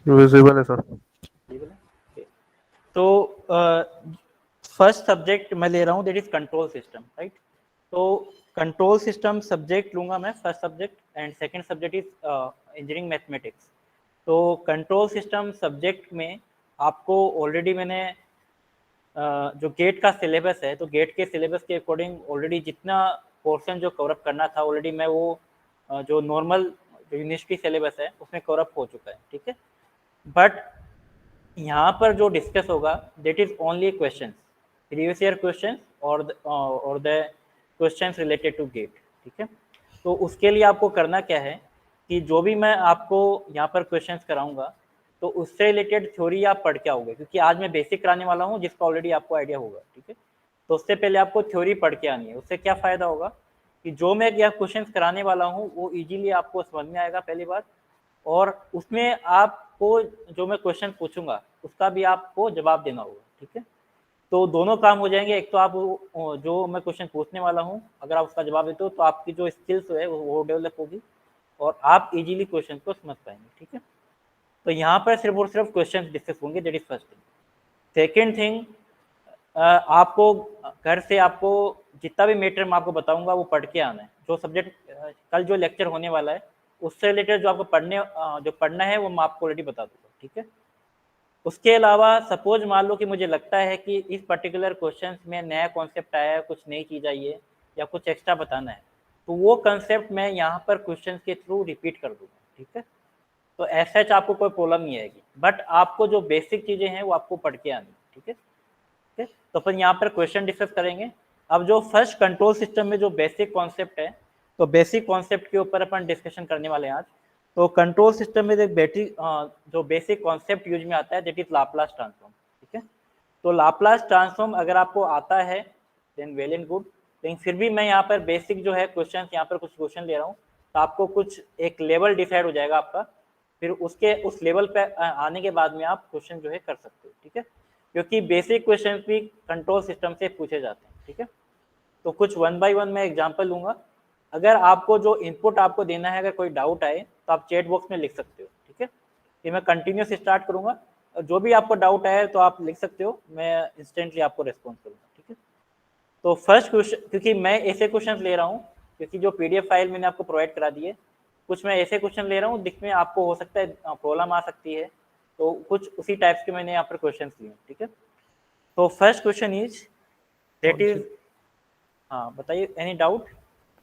Visible है sir. Visible है? Okay. तो फर्स्ट सब्जेक्ट मैं ले रहा हूँ that is control system, right. तो कंट्रोल सिस्टम सब्जेक्ट लूंगा मैं first subject, and second subject is engineering mathematics. तो कंट्रोल सिस्टम सब्जेक्ट में आपको ऑलरेडी मैंने जो गेट का सिलेबस है, तो गेट के सिलेबस के अकॉर्डिंग ऑलरेडी जितना पोर्शन जो कवरअप करना था ऑलरेडी मैं वो जो नॉर्मल जो यूनिवर्सिटी सिलेबस है उसमें कवरअप हो चुका है, ठीक है। बट यहाँ पर जो डिस्कस होगा that is only question, previous year question और the question related to GATE, ठीक है। तो उसके लिए आपको करना क्या है कि जो भी मैं आपको यहाँ पर क्वेश्चंस कराऊंगा तो उससे रिलेटेड थ्योरी आप पढ़ के आओगे, क्योंकि आज मैं बेसिक कराने वाला हूँ जिसका ऑलरेडी आपको आइडिया होगा, ठीक है। तो उससे पहले आपको थ्योरी पढ़ के आनी है। उससे क्या फ़ायदा होगा कि जो मैं यहाँ क्वेश्चंस कराने वाला हूँ वो इजीली आपको समझ में आएगा पहली बात, और उसमें आपको जो मैं क्वेश्चन पूछूंगा उसका भी आपको जवाब देना होगा, ठीक है। तो दोनों काम हो जाएंगे। एक तो आप जो मैं क्वेश्चन पूछने वाला हूँ अगर आप उसका जवाब देते हो तो आपकी जो स्किल्स है वो डेवलप होगी और आप इजीली क्वेश्चन को समझ पाएंगे, ठीक है। तो यहाँ पर सिर्फ और सिर्फ क्वेश्चन डिस्कस होंगे, that is first thing. Second thing, आपको घर से आपको जितना भी मैटर मैं आपको बताऊंगा वो पढ़ के आना है। जो सब्जेक्ट कल जो लेक्चर होने वाला है उससे रिलेटेड जो आपको जो पढ़ना है वो मैं आपको ऑलरेडी बता दूंगा, ठीक है। उसके अलावा सपोज मान लो कि मुझे लगता है कि इस पर्टिकुलर क्वेश्चन में नया कॉन्सेप्ट आया है, कुछ नई चीज़ आई है या कुछ एक्स्ट्रा बताना है, तो वो कंसेप्ट मैं यहाँ पर क्वेश्चन के थ्रू रिपीट कर दूंगा, ठीक है। तो ऐसा आपको कोई प्रॉब्लम नहीं आएगी, बट आपको जो बेसिक चीज़ें हैं वो आपको पढ़ के आनी, ठीक है। ठीक है, तो अपन यहाँ पर क्वेश्चन डिस्कस करेंगे। अब जो फर्स्ट कंट्रोल सिस्टम में जो बेसिक कॉन्सेप्ट है, तो बेसिक कॉन्सेप्ट के ऊपर अपन डिस्कशन करने वाले हैं आज। तो कंट्रोल सिस्टम में जो बेसिक कॉन्सेप्ट यूज में आता है दैट इज लाप्लास ट्रांसफॉर्म, ठीक है। तो लाप्लास ट्रांसफॉर्म अगर आपको आता है देन वेल एंड गुड, लेकिन फिर भी मैं यहाँ पर बेसिक जो है क्वेश्चन, यहाँ पर कुछ क्वेश्चन ले रहा हूँ, तो आपको कुछ एक लेवल डिसाइड हो जाएगा आपका, फिर उसके उस लेवल पे आने के बाद में आप क्वेश्चन जो है कर सकते हो, ठीक है। क्योंकि बेसिक क्वेश्चन भी कंट्रोल सिस्टम से पूछे जाते हैं, ठीक है। तो कुछ वन बाय वन मैं एग्जांपल लूंगा। अगर आपको जो इनपुट आपको देना है, अगर कोई डाउट आए तो आप चैट बॉक्स में लिख सकते हो, ठीक है। कि मैं कंटिन्यूस स्टार्ट करूंगा और जो भी आपको डाउट आए तो आप लिख सकते हो, मैं इंस्टेंटली आपको रिस्पॉन्स करूंगा, ठीक है। तो फर्स्ट क्वेश्चन, क्योंकि मैं ऐसे क्वेश्चन ले रहा हूँ क्योंकि जो पीडीएफ फाइल मैंने आपको प्रोवाइड करा दी है, कुछ मैं ऐसे क्वेश्चन ले रहा हूँ जिसमें आपको हो सकता है प्रॉब्लम आ सकती है, तो कुछ उसी टाइप्स के मैंने यहाँ पर क्वेश्चन लिए, ठीक है। तो फर्स्ट क्वेश्चन इज दैट कौन सी इज, हाँ बताइए, एनी डाउट।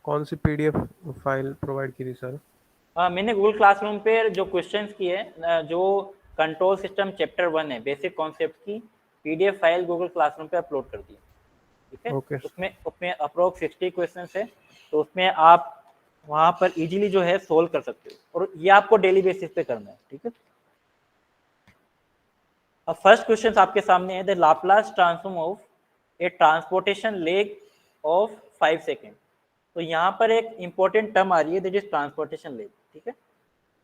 कौन सी पीडीएफ फाइल प्रोवाइड की थी सर? मैंने गूगल क्लासरूम पे जो क्वेश्चंस किए जो कंट्रोल सिस्टम चैप्टर 1 है बेसिक कॉन्सेप्ट की पीडीएफ फाइल गूगल क्लासरूम पे अपलोड कर दी, ठीक है। ओके। उसमें उसमें अप्रोक्स 60 क्वेश्चन है, तो उसमें आप वहाँ पर इजीली जो है सोल्व कर सकते हो, और ये आपको डेली बेसिस पे करना है, ठीक है। अब फर्स्ट क्वेश्चन आपके सामने है, the Laplace transform of A transportation leg of 5 second. तो यहाँ पर एक इंपॉर्टेंट टर्म आ रही है दैट इज ट्रांसपोर्टेशन लेग, ठीक है।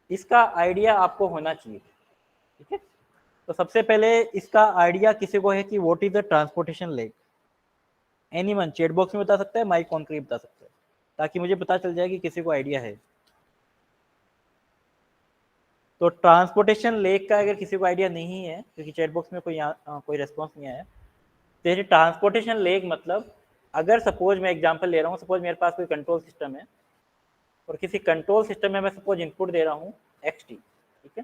इसका आइडिया आपको होना चाहिए, ठीक है। तो सबसे पहले इसका आइडिया किसी को है कि what is the transportation leg? Anyone chat box में बता सकता है, माइक ऑन करके बता सकता है, ताकि मुझे पता चल जाए कि किसी को आइडिया है। तो ट्रांसपोर्टेशन लेग का अगर किसी को आइडिया नहीं है, क्योंकि चैट बॉक्स में कोई रेस्पॉन्स नहीं आया, तो ये ट्रांसपोर्टेशन लेग मतलब, अगर सपोज मैं एग्जांपल ले रहा हूँ, सपोज मेरे पास कोई कंट्रोल सिस्टम है और किसी कंट्रोल सिस्टम में मैं सपोज इनपुट दे रहा हूँ xt, ठीक है,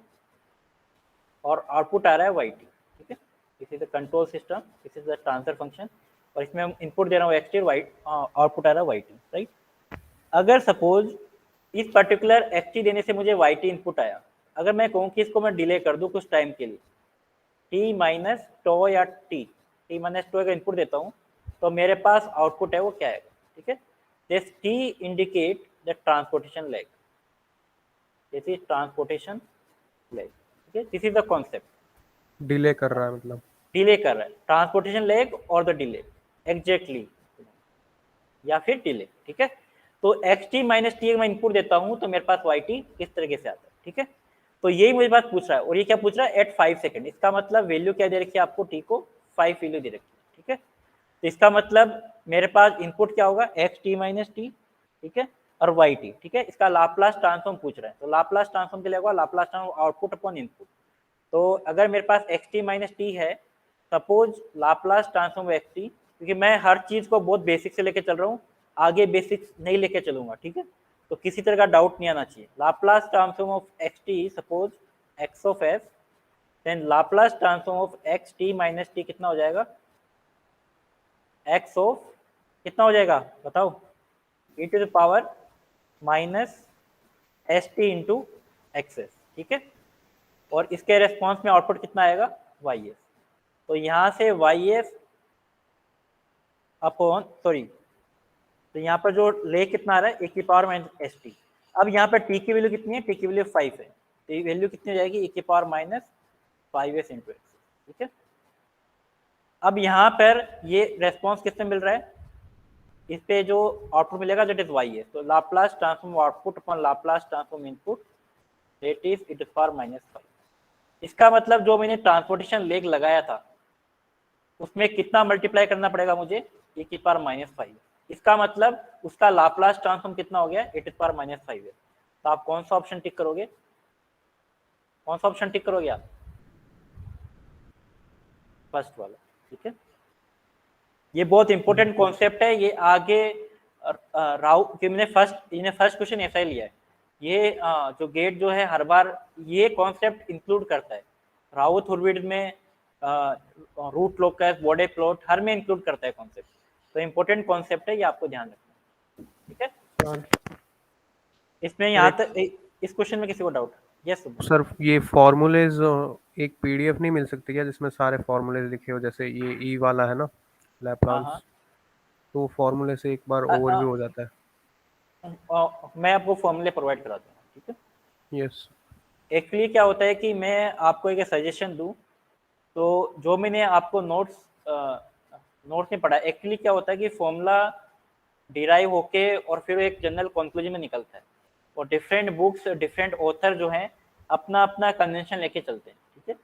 और आउटपुट आ रहा है yt, ठीक है। This is the control system, this is the transfer function, और इसमें हम इनपुट दे रहा हूँ xt और आउटपुट आ रहा है yt, राइट। अगर सपोज इस पर्टिकुलर xt देने से मुझे yt इनपुट आया, अगर मैं कहूँ कि इसको मैं डिले कर दूँ कुछ टाइम के लिए, t माइनस टो या t माइनस टो का इनपुट देता हूँ, तो मेरे पास आउटपुट है वो क्या आएगा, ठीक है। This t indicate the transportation leg, this is transportation leg, ठीक है। This is the concept, delay कर रहा है मतलब? डिले कर रहा है, ट्रांसपोर्टेशन लेग और द डिले एग्जैक्टली, या फिर डिले, ठीक है। तो xt माइनस टी मैं इनपुट देता हूँ तो मेरे पास yt इस तरीके से आता है, ठीक है। तो यही मुझे बात पूछ रहा है, और ये क्या पूछ रहा है, एट 5 सेकंड। इसका मतलब वैल्यू क्या दे रखी है आपको, t को 5 वैल्यू दे रखी है, ठीक है। तो इसका मतलब मेरे पास इनपुट क्या होगा, xt माइनस टी, ठीक है, और yt, ठीक है। इसका लाप्लास ट्रांसफॉर्म पूछ रहा है, तो लाप्लास ट्रांसफॉर्म के लिए होगा Laplace transform output upon input. तो अगर मेरे पास एक्स टी माइनस टी है, suppose Laplace transform x T, क्योंकि मैं हर चीज को बहुत बेसिक से लेके चल रहा हूँ, आगे बेसिक्स नहीं लेके चलूंगा, ठीक है, तो किसी तरह का डाउट नहीं आना चाहिए। Laplace transform of x t, suppose x of f, then Laplace transform of x t minus t कितना हो जाएगा, एक्स ऑफ कितना हो जाएगा बताओ, e to the power minus s t into x s, ठीक है, और इसके रेस्पॉन्स में आउटपुट कितना आएगा, वाई एस। तो यहाँ से वाई एस अपॉन सॉरी, तो यहाँ पर जो ले कितना आ रहा है, ए की पावर माइनस एस टी। अब यहाँ पर टी की वैल्यू कितनी है, टी की वैल्यू 5 है, तो ये वैल्यू कितनी हो जाएगी, ए की power minus 5s into x, ठीक है। अब यहाँ पर ये रेस्पॉन्स किससे मिल रहा है, इस पे जो आउटपुट मिलेगा दैट इज वाई एस, तो Laplace transform output upon Laplace transform input that is e to the power minus 5। इसका मतलब जो मैंने ट्रांसपोर्टेशन लेग लगाया था उसमें कितना मल्टीप्लाई करना पड़ेगा मुझे, e की पावर माइनस 5। इसका मतलब उसका लाप्लास ट्रांसफॉर्म कितना हो गया, e to the power minus 5 है। तो आप कौन सा ऑप्शन टिक करोगे, कौन सा ऑप्शन टिक करोगे आप, फर्स्ट वाला, ठीक है। ये बहुत इंपॉर्टेंट कॉन्सेप्ट है, ये आगे राउ कि मैंने फर्स्ट क्वेश्चन ऐसा ही लिया है, ये जो गेट जो है हर बार ये कॉन्सेप्ट इंक्लूड करता है, राउथ हुरविट्ज में, रूट लोकस, बॉडे प्लॉट, हर में इंक्लूड करता है कॉन्सेप्ट। तो इंपॉर्टेंट कॉन्सेप्ट है, ये आपको ध्यान रखना है, ठीक है। इसमें यहाँ तक इस क्वेश्चन में किसी को डाउट, यस सर ये फॉर्मूलेज एक पीडीएफ नहीं मिल सकती क्या जिसमें सारे फॉर्मूलेज लिखे हो, जैसे ये ई वाला है ना हाँ लैप्लास, हाँ, तो फॉर्मूले से एक बार अ, ओवरव्यू हो जाता है। मैं आपको फॉर्मूले प्रोवाइड करा दूंगा, ठीक है। यस। एक्चुअली क्या होता है कि मैं आपको एक सजेशन दूं, तो जो मैंने आपको नोट्स में पढ़ा, एक्चुअली क्या होता है कि फॉर्मूला डिराइव होके और फिर एक जनरल कंक्लूजन में निकलता है, और डिफरेंट बुक्स, डिफरेंट ऑथर जो हैं अपना अपना कन्वेंशन लेके चलते हैं, ठीक है,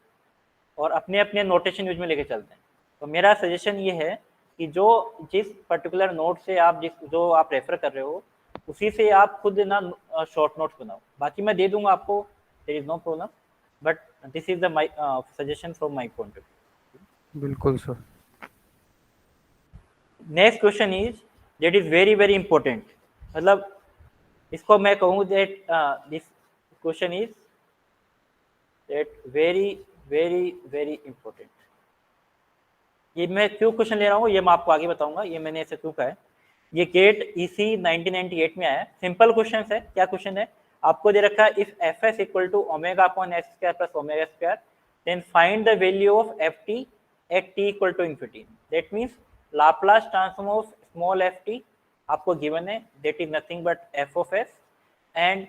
और अपने अपने नोटेशन यूज में लेके चलते हैं। तो मेरा सजेशन ये है कि जो जिस पर्टिकुलर नोट से आप जो आप रेफर कर रहे हो उसी से आप खुद ना शॉर्ट नोट्स बनाओ, बाकी मैं दे दूंगा आपको, there is no problem, but this is the my suggestion from my point of view. बिल्कुल sir. Next question is that is very very important, मतलब इसको मैं कहूँ that this question is that very very very important. ये मैं क्यों question ले रहा हूँ ये मैं आपको आगे बताऊंगा, ये मैंने ऐसे क्यों कहा है। ये गेट EC 1998 में आया है, सिंपल क्वेश्चन है। क्या क्वेश्चन है, आपको दे रखा है if f s equal to omega upon x square plus omega square then find the value of f t at t equal to infinity. That means Laplace transform of small f t आपको given है, that is nothing but f of s, and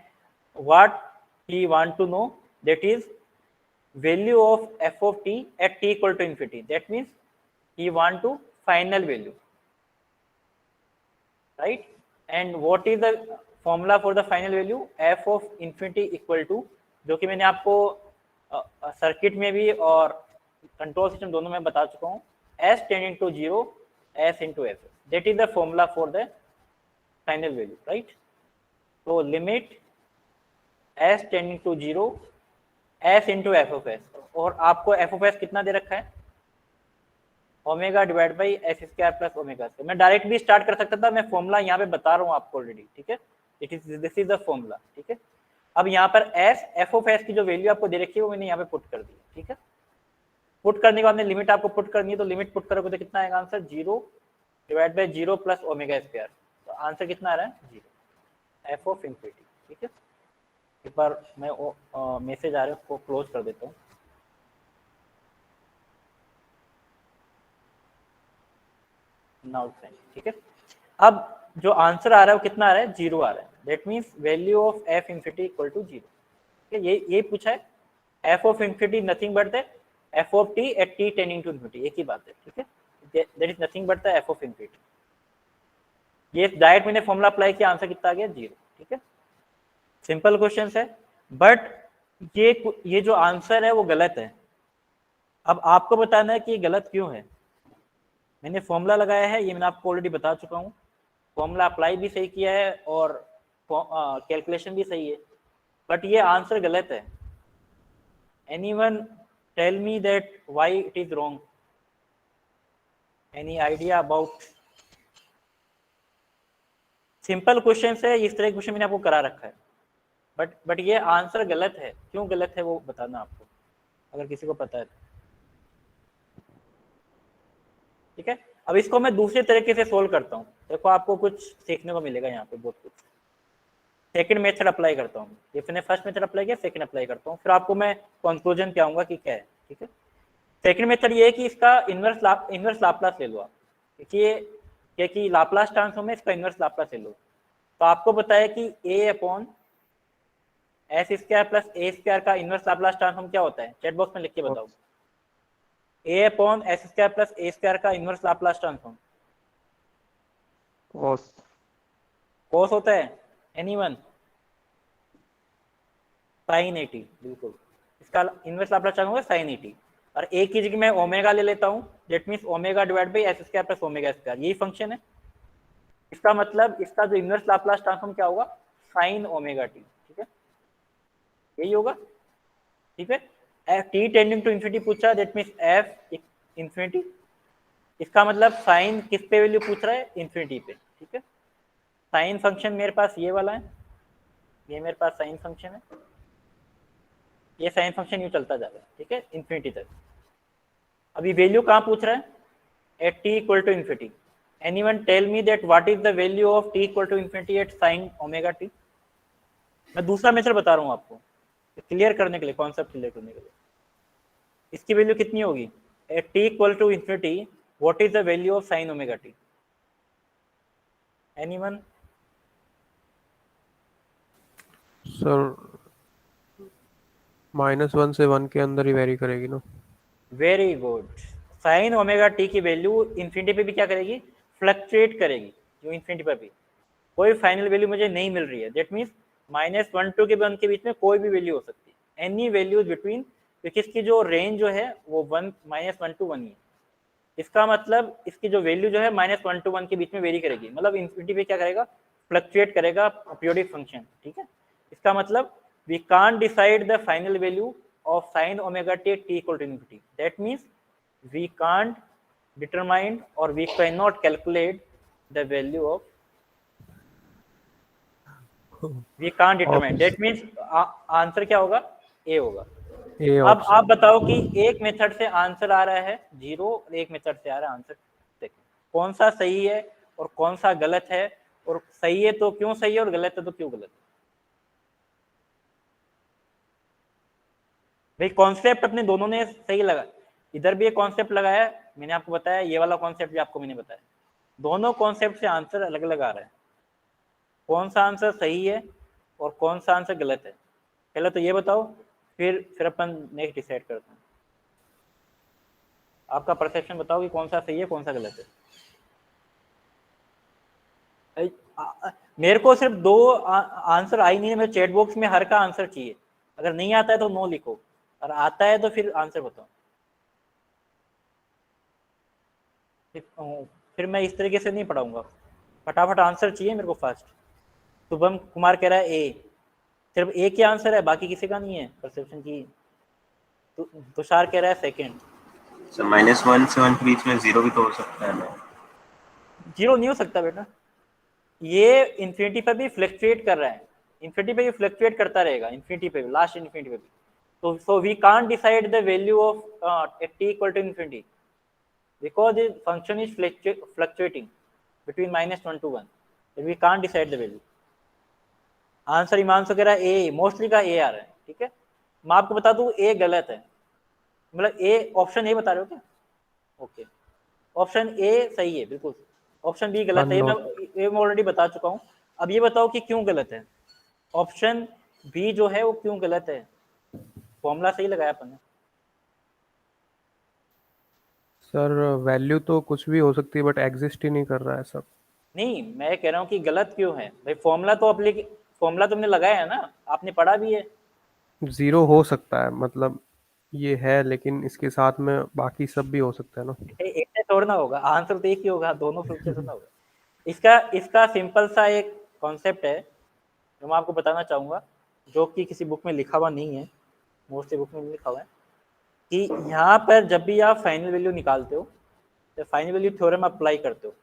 what he want to know that is value of f of t at t equal to infinity. That means he want to final value, right? And what is the formula for the final value, f of infinity equal to, जो कि मैंने आपको circuit में भी और control system दोनों में बता चुका हूँ, s tending to 0 s into f, that is the formula for the final value, right? So limit s tending to 0 s into f of s, और आपको f of s कितना दे रखा है, omega divide by S square plus omega square. मैं direct भी start कर सकता था, मैं फॉर्मूला यहाँ पे बता रहा हूँ आपको ऑलरेडी, ठीक है, दिस इज द फॉर्मूला, ठीक है। अब यहाँ पर s f of s की जो वैल्यू आपको दे रखी है वो मैंने यहाँ पे पुट कर दी, ठीक है। पुट करने के बाद में लिमिट आपको पुट करनी है, तो लिमिट पुट करोगे तो कितना आएगा answer, 0 divide by 0 plus omega square, तो आंसर कितना आ रहा है 0 f ऑफ इन्फिनिटी, ठीक है। एक बार मैं मैसेज आ रहा है उसको क्लोज कर देता हूँ। नाउ सेंड, ठीक है। अब जो आंसर आ रहा है वो कितना आ रहा है, 0 आ रहा है, that means value of f infinity equal to 0, ठीक है। ये पूछा है, f of infinity nothing but the f of t at t tending to infinity, एक ही बात है, ठीक है। That is nothing but the f of infinity. ये डायरेक्ट मैंने फॉर्मूला अप्लाई किया, आंसर कितना आ गया 0, ठीक है। सिंपल क्वेश्चन है, बट ये जो आंसर है वो गलत है। अब आपको बताना है कि ये गलत क्यों है। मैंने फॉर्मूला लगाया है, ये मैंने आपको ऑलरेडी बता चुका हूँ, फॉर्मूला अप्लाई भी सही किया है और कैलकुलेशन भी सही है, बट ये आंसर गलत है। Anyone tell me that why it is wrong. Any idea about? Simple question है, इस तरह के क्वेश्चन मैंने आपको करा रखा है, बट ये आंसर गलत है। क्यों गलत है वो बताना आपको, अगर किसी को पता है तो। ठीक है, अब इसको मैं दूसरे तरीके से सोल्व करता हूँ। देखो आपको कुछ सीखने को मिलेगा यहाँ पे, बहुत कुछ। सेकंड मेथड अप्लाई करता हूँ, ये मैंने फर्स्ट मेथड अप्लाई किया, सेकंड अप्लाई करता हूँ, फिर आपको मैं कंक्लूजन क्या आऊंगा कि क्या है। ठीक है, सेकंड मेथड ये है कि इसका इनवर्स लाप्लास ले लो आप, क्योंकि लाप्लास ट्रांसफॉर्म है, इसका इनवर्स लाप्लास ले लो। तो आपको पता है कि a upon S square plus A square का इनवर्स लाप्लास ट्रांसफॉर्म क्या होता है, चैट बॉक्स में लिख के बताओ। a upon S square plus A square का इनवर्स लाप्लास ट्रांसफॉर्म cos होता है। एनीवन? sin 80, बिल्कुल। इसका इनवर्स लाप्लास ट्रांसफॉर्म है sin 80, और a की जगह मैं ओमेगा ले लेता हूँ, that means omega divide by S square plus omega square, यही फंक्शन है। इसका मतलब इसका जो इनवर्स लाप्लास ट्रांसफॉर्म क्या होगा, sin ओमेगा टी। ठीक है, यही होगा। ठीक है, टी टेंडिंग टू इन्फिनिटी पूछा, दैट मींस एफ इन्फिनिटी। इसका मतलब साइन किस पे वैल्यू पूछ रहा है, इन्फिनिटी पे। ठीक है, साइन फंक्शन मेरे पास ये वाला है, ये मेरे पास साइन फंक्शन है, ये साइन फंक्शन यूं चलता जा रहा है। ठीक है, इन्फिनिटी तक। अभी वैल्यू कहाँ पूछ रहा है, at t equal to infinity. Anyone tell me that what is the value of t equal to infinity at sine omega t. मैं दूसरा मेथड बता रहा हूँ आपको क्लियर करने के लिए, कॉन्सेप्ट क्लियर करने के लिए। इसकी वैल्यू कितनी होगी, at t equal to infinity what is the value of sine omega t. Anyone? Sir -1 से 1 के अंदर ही वेरी करेगी ना। Very good. Sine omega t की वैल्यू इन्फिनिटी पे भी क्या करेगी, फ्लक्चुएट करेगी। जो इन्फिनिटी पर भी कोई फाइनल वैल्यू मुझे नहीं मिल रही है, दैट मीन्स -1 to 1 के बीच में कोई भी वैल्यू हो सकती है, एनी वैल्यूज बिटवीन, क्योंकि इसकी जो रेंज जो है वो -1 to 1 ही है। इसका मतलब इसकी जो वैल्यू जो है -1 to 1 के बीच में वेरी करेगी, मतलब इन्फिनिटी पे क्या करेगा, फ्लक्चुएट करेगा पीरियोडिक फंक्शन। ठीक है, इसका मतलब we can't decide the final value of sin omega t at t equal to infinity. That means we can't determine or we cannot calculate the value of, we can't determine, that means answer क्या होगा, a होगा। ए अब आप option. बताओ कि एक method से answer आ रहा है 0 और एक मेथड से आ रहा है आंसर, देखो कौन सा सही है और कौन सा गलत है, और सही है तो क्यों सही है और गलत है तो क्यों गलत है। भाई कॉन्सेप्ट अपने दोनों ने सही लगा, इधर भी एक कॉन्सेप्ट लगाया मैंने आपको बताया, ये वाला कॉन्सेप्ट भी आपको मैंने बताया, दोनों कॉन्सेप्ट से आंसर अलग अलग आ रहा है। कौन सा आंसर सही है और कौन सा आंसर गलत है, पहले तो ये बताओ, फिर अपन नेक्स्ट डिसाइड करते हैं। आपका परसेप्शन बताओ कि कौन सा सही है कौन सा गलत है। मेरे को सिर्फ दो आंसर आई नहीं है, मेरे चैट बॉक्स में हर का आंसर चाहिए। अगर नहीं आता है तो नो लिखो, और आता है तो फिर आंसर बताओ। फिर मैं इस तरीके से नहीं पढ़ाऊंगा, फटाफट आंसर चाहिए मेरे को फास्ट। शुभम कुमार कह रहा है ए, सिर्फ ए के आंसर है, बाकी किसी का नहीं है परसेप्शन की। तुषार कह रहा है सेकंड। सर -1 से 1 के बीच में 0 भी तो हो सकता है ना। 0 नहीं हो सकता बेटा, ये इन्फिनिटी पर भी फ्लक्चुएट कर रहा है, इन्फिनिटी पे भी फ्लक्चुएट करता रहेगा, इन्फिनिटी पे भी, लास्ट इन्फिनिटी पे भी। तो so we can't decide the value of at t equal to infinity because the function is fluctuating between -1 to 1, so we can't decide the value. Answer Himanshu कह रहा है ए, मोस्टली का ए आ रहा है। ठीक है, मैं आपको बता दूं ए गलत है, मतलब ए ऑप्शन ए बता रहे हो क्या, ओके ऑप्शन ए सही है बिल्कुल, ऑप्शन बी गलत है, ये मैं ऑलरेडी बता चुका हूँ। अब ये बताओ कि क्यों गलत है, ऑप्शन बी जो है वो क्यों गलत है, फॉर्मूला सही लगाया अपन ने। सर वैल्यू तो कुछ भी हो सकती है बट एग्जिस्ट ही नहीं कर रहा है सब। नहीं मैं कह रहा हूँ कि गलत क्यों है भाई, फॉर्मूला तो फॉर्मूला तुमने लगाया है ना, आपने पढ़ा भी है। 0 हो सकता है, मतलब ये है, लेकिन इसके साथ में बाकी सब भी हो सकता है ना। एक से छोड़ना होगा, आंसर तो एक ही होगा, दोनों फ्यूचर होना होगा। इसका इसका सिंपल सा एक कॉन्सेप्ट है जो मैं आपको बताना चाहूंगा, जो कि किसी बुक में लिखा हुआ नहीं है, मोस्टली बुक में लिखा हुआ है कि यहाँ पर जब भी आप फाइनल वैल्यू निकालते हो तो फाइनल वैल्यू थ्योरम अप्लाई करते हो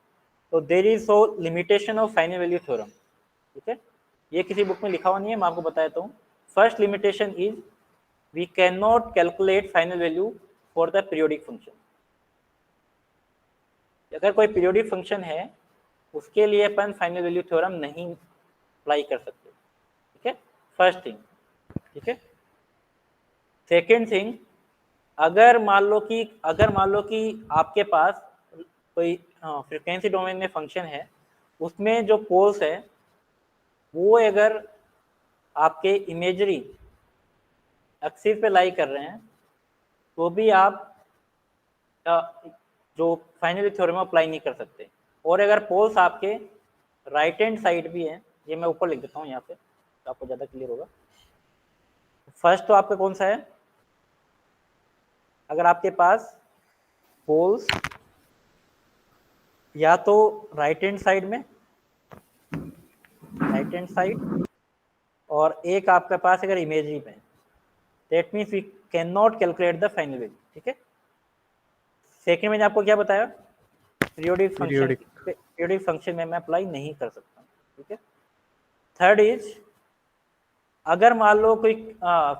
तो there is so limitation of final value theorem, ठीक है। ये किसी बुक में लिखा हुआ नहीं है, मैं आपको बता देता हूँ। First limitation is we can not calculate final value for the periodic function. अगर कोई पीरियोडिक फंक्शन है उसके लिए अपन फाइनल वैल्यू थ्योरम नहीं अप्लाई कर सकते, ठीक है, फर्स्ट थिंग, ठीक है। सेकेंड थिंग, अगर मान लो कि आपके पास कोई फ्रीक्वेंसी डोमेन में फंक्शन है, उसमें जो पोल्स है वो अगर आपके इमेजरी एक्सिस पे लाई कर रहे हैं तो भी आप जो फाइनल थ्योरम अप्लाई नहीं कर सकते। और अगर पोल्स आपके राइट हैंड साइड भी हैं, ये मैं ऊपर लिख देता हूँ यहाँ पे तो आपको ज़्यादा क्लियर होगा। फर्स्ट तो आपका कौन सा है, अगर आपके पास पोल्स या तो राइट हैंड साइड में, राइट हैंड साइड, और एक आपके पास अगर इमेजरी में, that means we can not calculate the final value, ठीक है। सेकेंड मैंने आपको क्या बताया, पीरियोडिक फंक्शन में मैं अप्लाई नहीं कर सकता, ठीक है। थर्ड इज, अगर मान लो कोई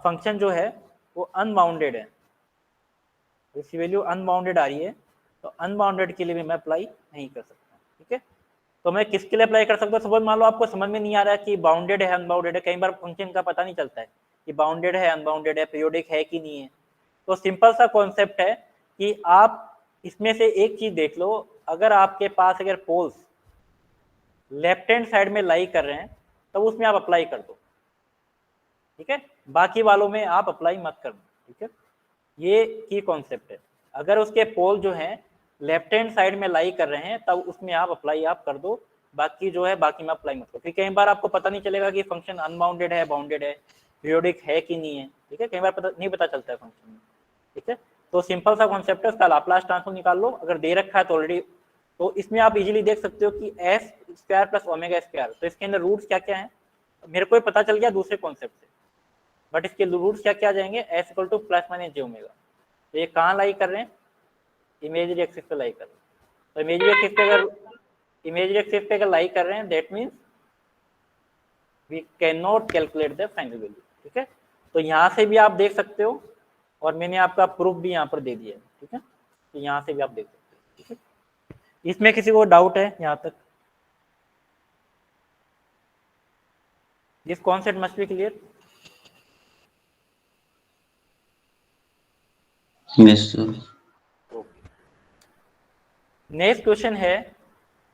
फंक्शन जो है वो अनबाउंडेड है, इसकी वैल्यू अनबाउंडेड आ रही है, तो अनबाउंडेड के लिए भी मैं अप्लाई नहीं कर सकता, ठीक है। तो मैं किसके लिए अप्लाई कर सकता हूँ, सपोज मान लो आपको समझ में नहीं आ रहा है कि बाउंडेड है अनबाउंडेड है, कई बार फंक्शन का पता नहीं चलता है कि बाउंडेड है अनबाउंडेड है, पीरियोडिक है कि नहीं है। तो सिंपल सा कॉन्सेप्ट है कि आप इसमें से एक चीज देख लो, अगर आपके पास अगर पोल्स लेफ्ट हैंड साइड में लाई कर रहे हैं तब उसमें आप अप्लाई कर दो, ठीक है, बाकी वालों में आप अप्लाई मत करना, ठीक है। ये की कॉन्सेप्ट है, अगर उसके पोल जो है लेफ्ट हैंड साइड में लाई कर रहे हैं तब उसमें आप अप्लाई आप कर दो, बाकी जो है बाकी में अप्लाई मत करो। फिर कई बार आपको पता नहीं चलेगा कि फंक्शन अनबाउंडेड है बाउंडेड है, पीरियोडिक है कि नहीं है, ठीक है, कई बार नहीं पता चलता है फंक्शन में, ठीक है। तो सिंपल सा कॉन्सेप्ट है, उसका लाप्लास ट्रांसफॉर्म निकाल लो, अगर दे रखा है तो ऑलरेडी, तो इसमें आप इजीली देख सकते हो कि S square plus omega square, तो इसके अंदर रूट्स क्या क्या है मेरे को पता चल गया दूसरे कॉन्सेप्ट से, बट इसके रूट्स क्या क्या आ जाएंगे, S equal to plus minus J omega. तो ये कहाँ लाई कर रहे हैं, इमेजरी एक्सिस पे लाई कर रहे हैं, तो इमेजरी एक्सिस पे अगर लाई कर रहे हैं that means we can not calculate the final value, ठीक है। तो यहाँ से भी आप देख सकते हो और मैंने आपका प्रूफ भी यहाँ पर दे दिया है, ठीक है, तो यहाँ से भी आप देख सकते हो, ठीक है। इसमें किसी को डाउट है यहाँ तक, this concept must be clear. Yes sir. Next question है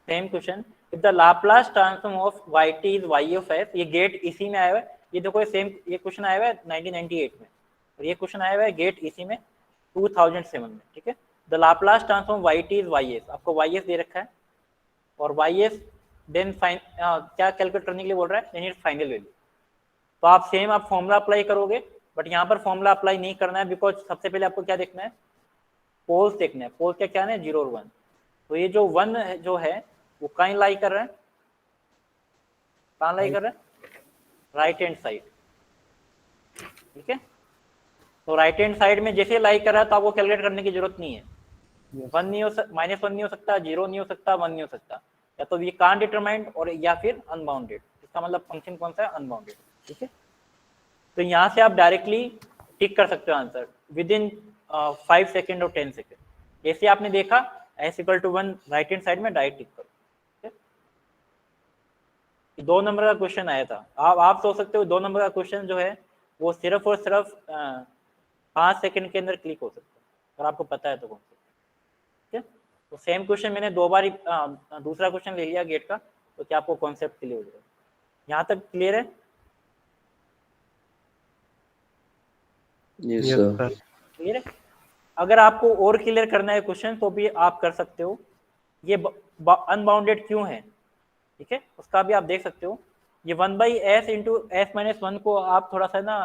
same question, if the Laplace transform of yt is y of s, ये गेट इसी में आया हुआ है, ये देखो सेम ये क्वेश्चन आया हुआ है 1998 में और ये क्वेश्चन आया हुआ है गेट इसी में 2007 में, ठीक है। The Laplace transform yt is ys, आपको ys दे रखा है और ys देन क्या कैलकुलेट करने के लिए बोल रहा है, देन इट फाइनल वैल्यू। तो आप सेम आप फॉर्मूला अप्लाई करोगे, बट यहाँ पर फॉर्मूला अप्लाई नहीं करना है, बिकॉज सबसे पहले आपको क्या देखना है, पोल्स देखना है, पोल्स क्या क्या है 0 और 1। तो ये जो 1 जो है वो कहीं लाई कर रहा है, कहाँ लाई कर रहा है, राइट हैंड साइड, ठीक है। तो राइट हैंड साइड में जैसे लाई कर रहा है तो आपको कैलकुलेट करने की जरूरत नहीं है, वन नहीं हो माइनस वन नहीं हो सकता, 0 नहीं हो सकता, 1 नहीं हो सकता, या तो वी कांट डिटरमाइंड और या फिर अनबाउंडेड, इसका मतलब फंक्शन कौन सा है, अनबाउंडेड, ठीक है। तो यहाँ से आप डायरेक्टली टिक कर सकते हो आंसर विद इन 5 सेकेंड और 10 सेकेंड। जैसे आपने देखा s equal to 1 right hand side में डायरेक्ट टिक करो, ठीक है। 2 नंबर का क्वेश्चन आया था, आप सोच सकते हो 2 नंबर का क्वेश्चन जो है वो सिर्फ और सिर्फ 5 सेकेंड के अंदर क्लिक हो सकता है, अगर आपको पता है तो कौन सा, ठीक है। तो सेम क्वेश्चन मैंने 2 बार दूसरा क्वेश्चन ले लिया गेट का, तो क्या आपको कॉन्सेप्ट क्लियर हो जाएगा, यहाँ तक क्लियर है? Yes sir. क्लियर है? अगर आपको और क्लियर करना है क्वेश्चन तो भी आप कर सकते हो, ये अनबाउंडेड क्यों है, ठीक है, उसका भी आप देख सकते हो। ये 1/s इंटू एस माइनस 1 को आप थोड़ा सा ना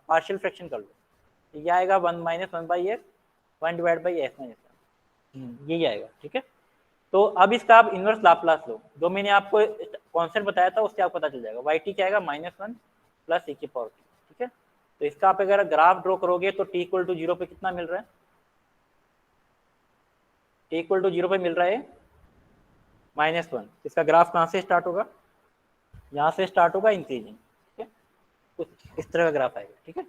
पार्शियल फ्रैक्शन कर लो, तो ये आएगा 1 minus 1/s 1 divide by S minus 1, यही आएगा, ठीक है। तो अब इसका आप इनवर्स लाप्लास लो, जो मैंने आपको कॉन्सेप्ट बताया था उससे आपको पता चल जाएगा। y t क्या आएगा -1 प्लस e की पावर, ठीक है। तो इसका आप अगर ग्राफ ड्रॉ करोगे तो t इक्वल टू 0 पे कितना मिल रहा है, t इक्वल टू 0 पे मिल रहा है -1। इसका ग्राफ कहाँ से स्टार्ट होगा, यहाँ से स्टार्ट होगा इंक्रीजिंग, ठीक है, कुछ इस तरह का ग्राफ आएगा, ठीक है।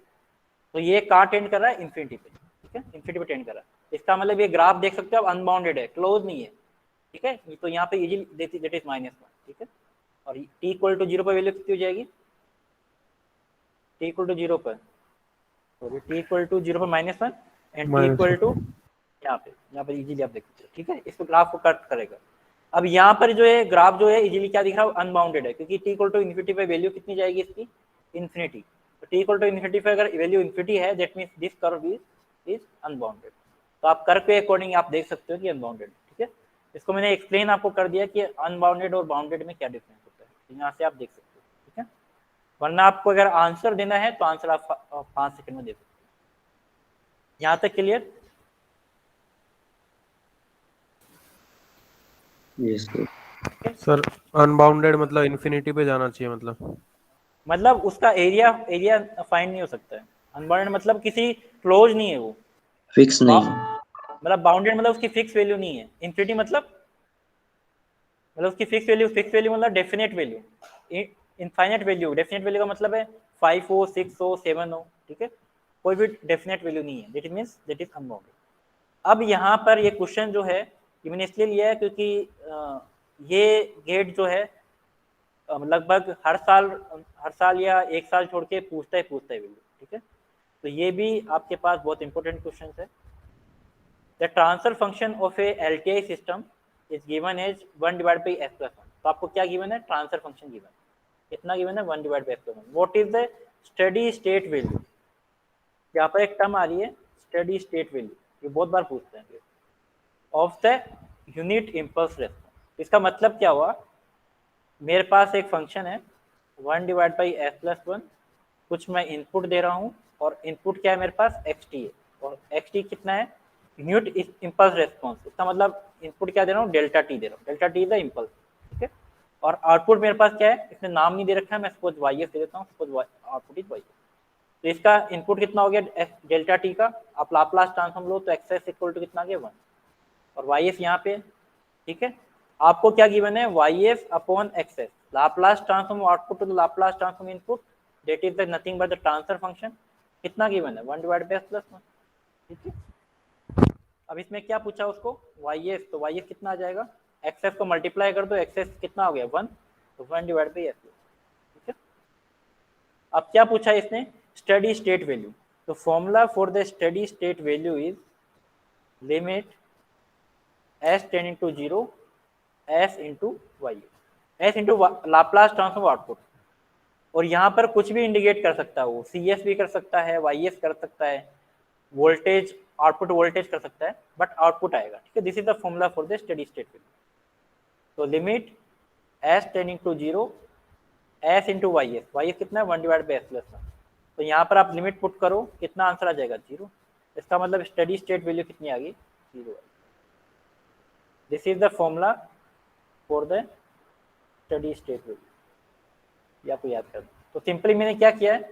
तो ये कहाँ टेंड कर रहा है, इन्फिनिटी पे, ठीक है, इन्फिनिटी पे टेंड कर रहा है। इसका मतलब ये ग्राफ देख सकते हो आप अनबाउंडेड है, क्लोज नहीं है, ठीक है। तो यहाँ पे इजीली दैट इज -1, ठीक है। और t इक्वल टू 0 पर वैल्यू कितनी हो जाएगी, t इक्वल टू 0 पर, सॉरी t इक्वल टू 0 पर -1 एंड t इक्वल टू यहाँ पे इजीली आप देख सकते हो, ठीक है। इस ग्राफ को कट करेगा। अब यहाँ पर जो है ग्राफ जो है इजीली क्या दिख रहा है, अनबाउंडेड है, क्योंकि t इक्वल टू इन्फिनिटी पे वैल्यू कितनी जाएगी इसकी, इन्फिनिटी। तो t इक्वल टू इन्फिनिटी पे अगर वैल्यू इन्फिनिटी है that means this curve is unbounded. तो आप कर्व के अकॉर्डिंग आप देख सकते हो कि अनबाउंडेड, ठीक है। इसको मैंने एक्सप्लेन आपको कर दिया कि अनबाउंडेड और बाउंडेड में क्या डिफरेंस होता है, तो यहाँ से आप देख सकते हो, ठीक है। वरना आपको अगर आंसर देना है तो आंसर आप 5 सेकंड में दे सकते हो। यहाँ तक क्लियर? यस सर अनबाउंडेड मतलब इन्फिनिटी पे जाना चाहिए, मतलब उसका एरिया फाइंड नहीं हो सकता है। अनबाउंडेड मतलब किसी क्लोज नहीं है वो, फिक्स नहीं है। मतलब बाउंडेड मतलब उसकी फिक्स वैल्यू नहीं है। इन्फिनिटी मतलब उसकी फिक्स वैल्यू मतलब definite value, infinite value. Definite value का मतलब है 5 हो, 6 हो, 7 हो, ठीक है। कोई भी डेफिनेट वैल्यू नहीं है, that means that is unbounded. अब यहाँ पर ये क्वेश्चन जो है ये मैंने इसलिए लिया है क्योंकि ये गेट जो है लगभग हर साल या एक साल छोड़ के पूछता है वैल्यू, ठीक है। तो ये भी आपके पास बहुत इंपॉर्टेंट क्वेश्चन है। The transfer function of a LTI system is given as 1 divide by s plus 1। तो आपको क्या गिवन है, ट्रांसफर फंक्शन गिवन, कितना गिवन है, 1 divide by s plus 1। What is the steady state value, यहाँ पर एक टर्म आ रही है स्टेडी स्टेट वैल्यू, ये बहुत बार पूछते हैं, of the unit impulse response. इसका मतलब क्या हुआ, मेरे पास एक फंक्शन है 1 डिवाइड बाई s प्लस 1, कुछ मैं इनपुट दे रहा हूँ और इनपुट क्या है मेरे पास, xt है, और xt कितना है, यूनिट इम्पल्स रेस्पॉन्स। इसका मतलब इनपुट क्या दे रहा हूँ, डेल्टा टी दे रहा हूँ, delta T is the impulse, ठीक है। और आउटपुट मेरे पास क्या है, इसने नाम नहीं दे रखा है, मैं सपोज वाईएस दे देता हूँ, सपोज आउटपुट इज वाईएस। तो इसका इनपुट कितना हो गया डेल्टा टी का, आप लाप्लास ट्रांसफॉर्म लो तो एक्स इक्वल टू कितना गया 1, और वाई एस यहाँ पे, ठीक है। आपको क्या गिवन है, Y S upon X S, Laplace transform output to Laplace transform input, that is the nothing but the transfer function. कितना गिवन है, 1 डिवाइड बाई एस प्लस 1, ठीक है। अब इसमें क्या पूछा उसको, वाई एस, तो वाई एस कितना आ जाएगा, एक्स एस को मल्टीप्लाई कर दो, एक्स एस कितना हो गया 1, तो 1 डिवाइड बाई एस, ठीक है। अब क्या पूछा इसने, स्टेडी स्टेट वैल्यू। तो formula for the steady state value is limit s tending to 0 s into Y, s into Laplace transform output. और यहाँ पर कुछ भी इंडिकेट कर सकता है वो, CS भी कर सकता है, YS कर सकता है, वोल्टेज आउटपुट वोल्टेज कर सकता है, बट आउटपुट आएगा, ठीक है। This is the formula for the steady state value. तो limit s tending to 0 s into YS कितना है, 1 डिवाइड बाई s प्लस 1। तो यहाँ पर आप लिमिट पुट करो, कितना आंसर आ जाएगा 0। इसका मतलब स्टेडी स्टेट वैल्यू कितनी आ गई, 0। This is the formula for the steady state value, या आपको याद कर दो। तो सिंपली मैंने क्या किया है,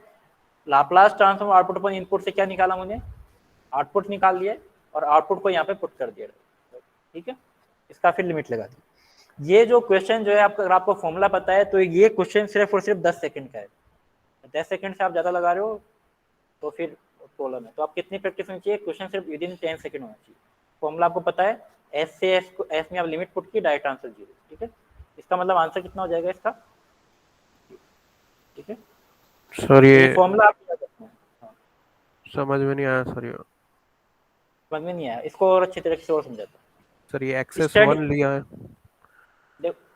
लाप्लास ट्रांसफॉर्म आउटपुट पर इनपुट से क्या निकाला मुझे, आउटपुट निकाल दिया और आउटपुट को यहाँ पे पुट कर दिया, ठीक है। इसका फिर लिमिट लगा दी। ये जो क्वेश्चन जो है आपका, अगर आपको फॉर्मूला पता है तो ये क्वेश्चन सिर्फ और सिर्फ 10 सेकंड का है। 10 सेकंड से आप ज़्यादा लगा रहे हो तो फिर प्रॉब्लम है। तो आप कितनी प्रैक्टिस होनी चाहिए, क्वेश्चन सिर्फ विदिन 10 सेकंड होना चाहिए। फॉर्मूला आपको पता है, एस से एस को, एस में आप लिमिट पुट की, डायरेक्ट आंसर 0, ठीक है। इसका मतलब आंसर कितना हो जाएगा इसका, ठीक है। सर ये फॉर्मूला आप याद रखना है। हाँ, समझ में नहीं आया सर, ये समझ में नहीं आया, इसको और अच्छी तरीके से और समझाता हूँ। सर ये एक्सेस Study- 1 लिया है।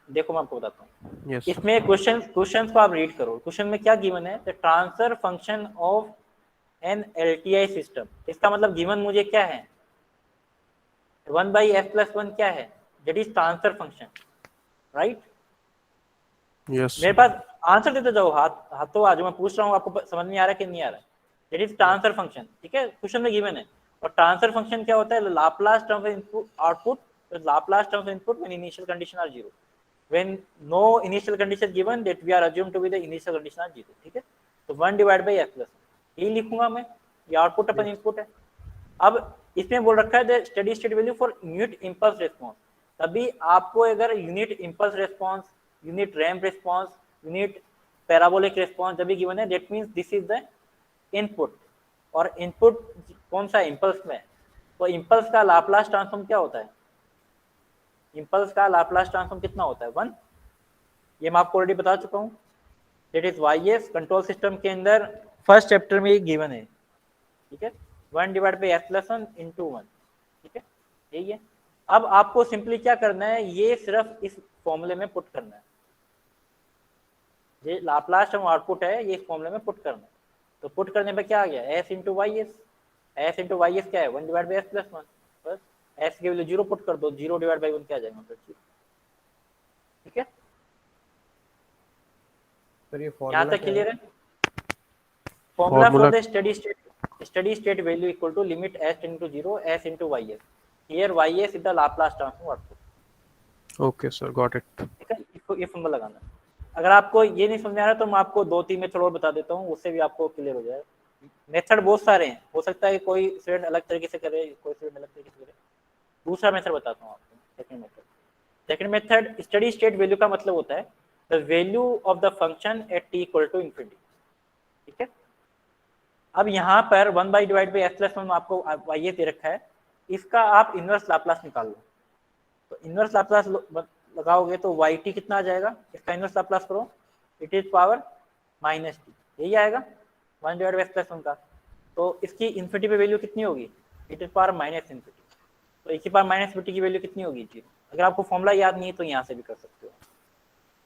देखो मैं आपको बताता हूँ। यस इसमें क्वेश्चन को आप रीड करो। क्वेश्चन में क्या गिवन है, the transfer function of an LTI system. इसका मतलब गिवन मुझे क्या है, 1 बाई एस प्लस 1 क्या है, that is transfer function, right. Yes मेरे पास आंसर देते जाओ, हाथों आज मैं पूछ रहा हूँ, आपको समझ में आ रहा है कि नहीं आ रहा है, दैट इज ट्रांसफर फंक्शन, ठीक है। क्वेश्चन में गिवन है। और ट्रांसफर फंक्शन क्या होता है, Laplace transfer input output, Laplace transfer input when initial condition are 0, when no initial condition given that we are assumed to be the initial condition are 0, ठीक है। तो 1 डिवाइड बाई s प्लस, यही लिखूंगा मैं, ये आउटपुट अपन input है। अब इसमें बोल रखा है steady state value for unit impulse response, तभी आपको अगर unit impulse response, unit ramp response, unit parabolic response जब भी गिवन है, that means this is the input. और इनपुट कौन सा इंपल्स में, तो इंपल्स का लाप्लास ट्रांसफॉर्म क्या होता है, इंपल्स का लाप्लास ट्रांसफॉर्म कितना होता है 1, ये मैं आपको ऑलरेडी बता चुका हूँ, that is Y S control system के अंदर फर्स्ट चैप्टर में गिवन है, ठीक है, 1 divide by S plus 1 into 1, ठीक है, यही है। अब आपको सिंपली क्या करना है, ये सिर्फ इस फॉर्मूले में पुट करना है, ये लाप्लास ट्रांसफॉर्म आउटपुट है, ये इस फॉर्मूले में पुट करना है। तो पुट करने पे क्या आ गया, S into Y S, S into Y S क्या है 1 डिवाइड बाई एस प्लस 1, बस एस की वैल्यू 0 पुट कर दो, 0 डिवाइड बाई 1 क्या आ जाएगा, ठीक है। सर ये यहाँ फॉर्मूला तक क्लियर है। Formula for the steady state value equal to limit s into 0 s into ys, here ys is the Laplace transform output, okay sir, got it. ठीक है, इसको ये फॉर्मूला लगाना। अगर आपको ये नहीं समझ आ रहा तो मैं आपको 2-3 मेथड और बता देता हूँ, उससे भी आपको क्लियर हो जाएगा। मेथड बहुत सारे हैं, हो सकता है कोई स्टूडेंट अलग तरीके से करे, कोई स्टूडेंट अलग तरीके से करे। दूसरा मेथड बताता हूँ आपको, second method steady state value का मतलब होता है the value of the function at t equal to infinity, ठीक है। अब यहाँ पर 1 by divide by S plus 1 आपको वाई दे रखा है, इसका आप इनवर्स लाप्लास निकाल लो। तो इनवर्स लाप्लास लगाओगे तो वाई टी कितना आ जाएगा, इसका इनवर्स लाप्लास करो, it is power minus T, यही आएगा 1 डिवाइड बाई एस प्लस 1 का। तो इसकी इन्फिनिटी पे वैल्यू कितनी होगी, it is power minus infinity, तो एक ही पावर माइनस इन्फिनिटी की वैल्यू कितनी होगी जी। अगर आपको फॉर्मूला याद नहीं है तो यहाँ से भी कर सकते हो,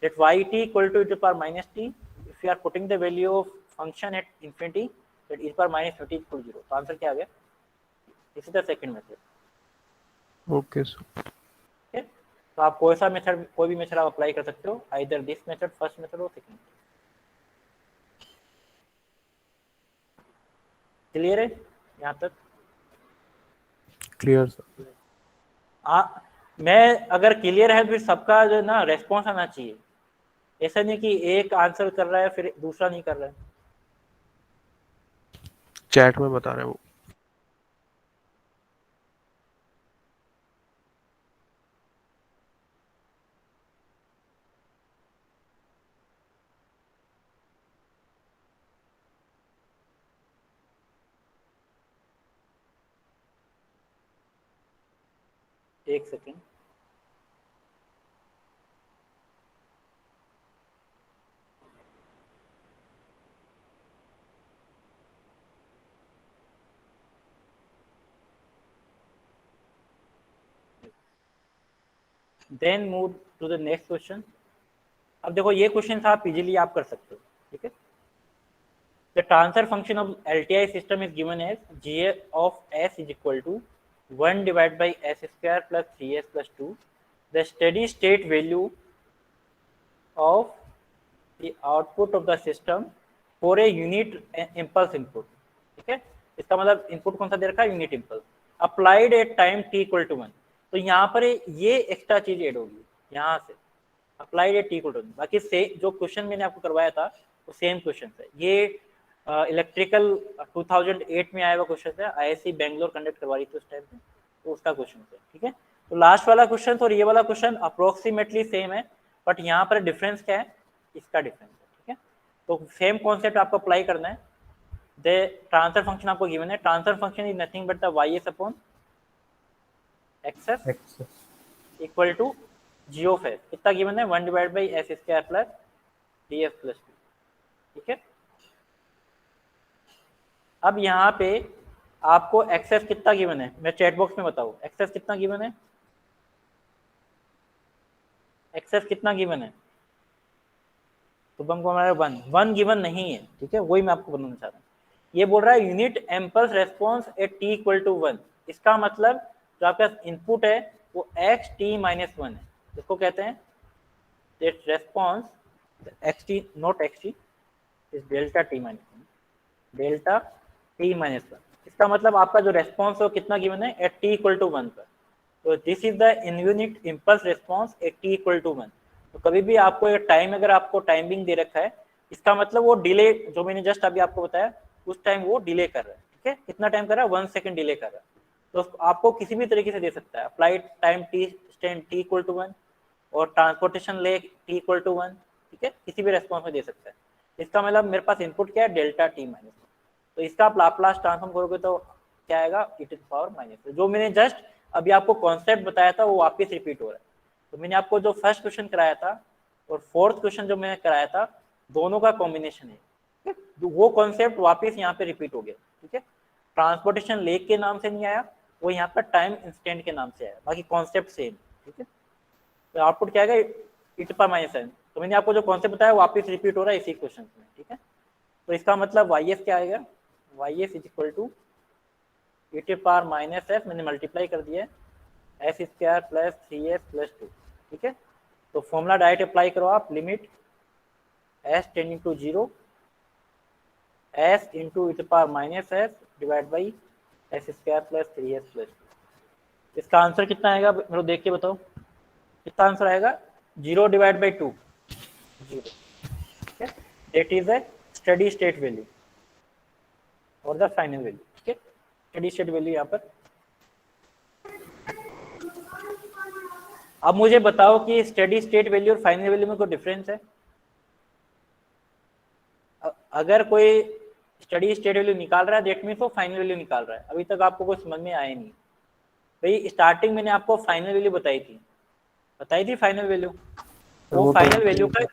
that yt equal to e to power minus t, if you are putting the value of function at infinity, that e to power minus 30 equal to 0, तो आंसर क्या आ गया, this is the second method, okay sir. ठीक है। तो आप कोई सा मेथड, कोई भी मेथड आप अप्लाई कर सकते हो, either this method first method और सेकंड। क्लियर है यहाँ तक, क्लियर सर। मैं अगर क्लियर है फिर सबका जो ना रेस्पॉन्स आना चाहिए, ऐसा नहीं कि एक आंसर कर रहा है फिर दूसरा नहीं कर रहा है। चैट में बता रहे हैं वो। एक second, then move to the next question. अब देखो ये क्वेश्चन आप इजीली आप कर सकते हो, ठीक है। The transfer function of LTI system is given as G of S is equal to 1 divide by S square plus 3s plus 2, the steady state value of the output of the system for a unit impulse input, ठीक है। इसका मतलब input कौन सा दे रखा है, unit impulse, applied at time t equal to 1। तो यहाँ पर ये एक्स्ट्रा चीज ऐड होगी यहाँ से, applied at t equal to 1। बाकी से जो क्वेश्चन मैंने आपको करवाया था वो सेम क्वेश्चन है, ये इलेक्ट्रिकल 2008 में आया हुआ क्वेश्चन है, आईआईसी बेंगलोर कंडक्ट करवा रही थी उस टाइम पे, तो उसका क्वेश्चन है, ठीक है। तो लास्ट वाला क्वेश्चन और ये वाला क्वेश्चन अप्रोक्सीमेटली सेम है, बट यहाँ पर डिफरेंस क्या है, इसका डिफरेंस है, ठीक है। तो सेम कॉन्सेप्ट आपको अप्लाई करना है। द ट्रांसफर फंक्शन आपको गिवन है, transfer function is nothing but the Y upon X equal to G of S, कितना गिवन है 1 divide by S square plus D S plus 2, ठीक है। अब यहाँ पे आपको एक्सेस कितना गिवन है, मैं चैट बॉक्स में बताऊँ एक्सेस कितना गिवन है, एक्सेस कितना गिवन है, शुभम को हमारा 1 गिवन नहीं है, ठीक है, वही मैं आपको बताना चाह रहा हूँ। ये बोल रहा है unit impulse response at t equal to 1, इसका मतलब जो आपका इनपुट है वो x t माइनस 1 है, इसको कहते हैं that response x t not x t is delta t minus 1, delta t minus 1। इसका मतलब आपका जो रेस्पॉन्स है कितना गिवन है एट t इक्वल टू 1 पर, तो this is the unit impulse response at t equal to 1। तो कभी भी आपको टाइम, अगर आपको टाइमिंग दे रखा है, इसका मतलब वो डिले जो मैंने जस्ट अभी आपको बताया उस टाइम वो डिले कर रहा है, ठीक है, कितना टाइम कर रहा है, 1 सेकंड डिले कर रहा है। तो आपको किसी भी तरीके से दे सकता है, apply time t equal to 1 और transportation lag t equal to 1, ठीक है, किसी भी रेस्पॉन्स में दे सकता है। इसका मतलब मेरे पास इनपुट क्या है, डेल्टा t माइनस, तो इसका आप लाप्लास ट्रांसफॉर्म करोगे तो क्या आएगा, e to the power minus. जो मैंने जस्ट अभी आपको कॉन्सेप्ट बताया था वो वापस रिपीट हो रहा है। तो मैंने आपको जो फर्स्ट क्वेश्चन कराया था और फोर्थ क्वेश्चन जो मैंने कराया था, दोनों का कॉम्बिनेशन है, ठीक है? वो कॉन्सेप्ट वापस यहाँ पे रिपीट हो गया, ठीक है। ट्रांसपोर्टेशन लेग के नाम से नहीं आया, वो यहाँ पर टाइम इंस्टेंट के नाम से आया, बाकी कॉन्सेप्ट सेम, ठीक है। तो आउटपुट क्या आएगा, e to power minus n। तो मैंने आपको जो कॉन्सेप्ट बताया वापस रिपीट हो रहा है इसी क्वेश्चन में, ठीक है। तो इसका मतलब YF क्या आएगा, YF is equal to e to power minus f, मैंने मल्टीप्लाई कर दिया है, s square plus 3s plus 2, ठीक है। तो फॉर्मूला डायरेक्ट अप्लाई करो आप, limit s tending to 0 s into e to power minus s divide by s square plus 3s plus 2। इसका आंसर कितना आएगा मेरे को देख के बताओ, कितना आंसर आएगा, 0 डिवाइड बाई 2, 0, ठीक है। That is a steady state value और द फाइनल वैल्यू, ठीक है। स्टेडी स्टेट वैल्यू यहाँ पर। अब मुझे बताओ कि स्टेडी स्टेट वैल्यू और फाइनल वैल्यू में कोई डिफरेंस है। अगर कोई स्टेडी स्टेट वैल्यू निकाल रहा है दैट मीन्स वो फाइनल वैल्यू निकाल रहा है। अभी तक आपको कुछ समझ में आया नहीं भाई, स्टार्टिंग मैंने आपको फाइनल वैल्यू बताई थी फाइनल वैल्यू। वो फाइनल वैल्यू का